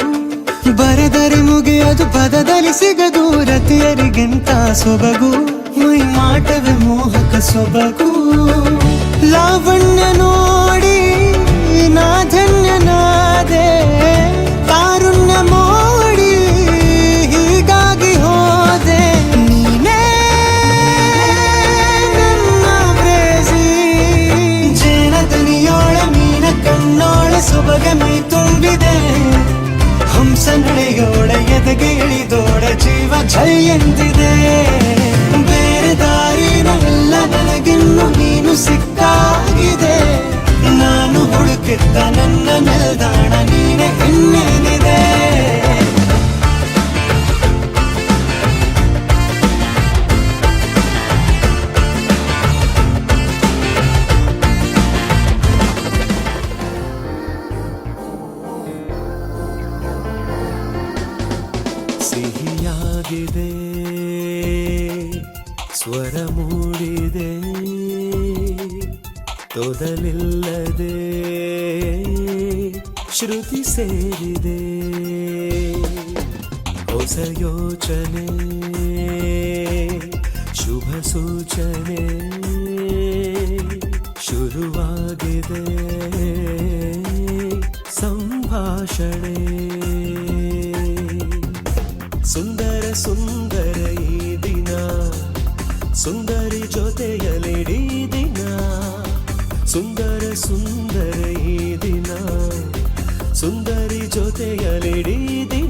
ಬರೆದರೆ ಮುಗಿಯದು ಪದದಲ್ಲಿ ಸಿಗದು ರತಿಯರಿಗಿಂತ ಸೊಬಗು. ಮೈ ಮಾಟವೇ ಮೋಹಕ ಸೊಬಗು. ಲಾವಣ್ಯ ನೋಡಿ ನಾ ಧನ್ಯನಾದೆ. ಕಾರುಣ್ಯ ಮೋಡಿ ಹೀಗಾಗಿ ಹೋದೆ. ನೀನೇ ನನ್ನ ಪ್ರೇಸಿ. ಜೇನದನಿಯೋಳೆ ಮೀನ ಕಣ್ಣೋಳೆ ಸೊಬಗೆ ಮೈ ತುಂಬಿದೆ. ಹಂಸ ನಡೆಯೋಳೆ ಎದೆಗೆ ಇಳಿದೋಳೆ ಜೀವ ಝಲ್ ಎಂದಿದೆ. ಬೇರೆ ದಾರಿನ ಇಲ್ಲ ನನಗಿನ್ನು ನೀನು ಸಿಕ್ಕಾಗಿದೆ. ನಾನು ಹುಡುಕಿದ್ದ ನನ್ನ ನಿಲ್ದಾಣ ನೀನೆ ಇನ್ನೇನಿದೆ. ಸಿಹಿಯಾಗಿದೆ ಸ್ವರ ಮೂಡಿದೆ. ತೊದಲಿಲ್ಲದೆ ಶ್ರುತಿ ಸೇರಿದೆ. ಹೊಸ ಯೋಚನೆ ಶುಭ ಸೂಚನೆ ಶುರುವಾಗಿದೆ. ಸಂಭಾಷಣೆ ಸುಂದರ ಸುಂದರ ಈ ದಿನ. ಸುಂದರಿ ಜೊತೆಯಲಿಡೀ ದಿನ. ಸುಂದರ ಸುಂದರ ಈ ದಿನ. ಸುಂದರಿ ಜೊತೆಯಲಿಡೀ ದಿನ.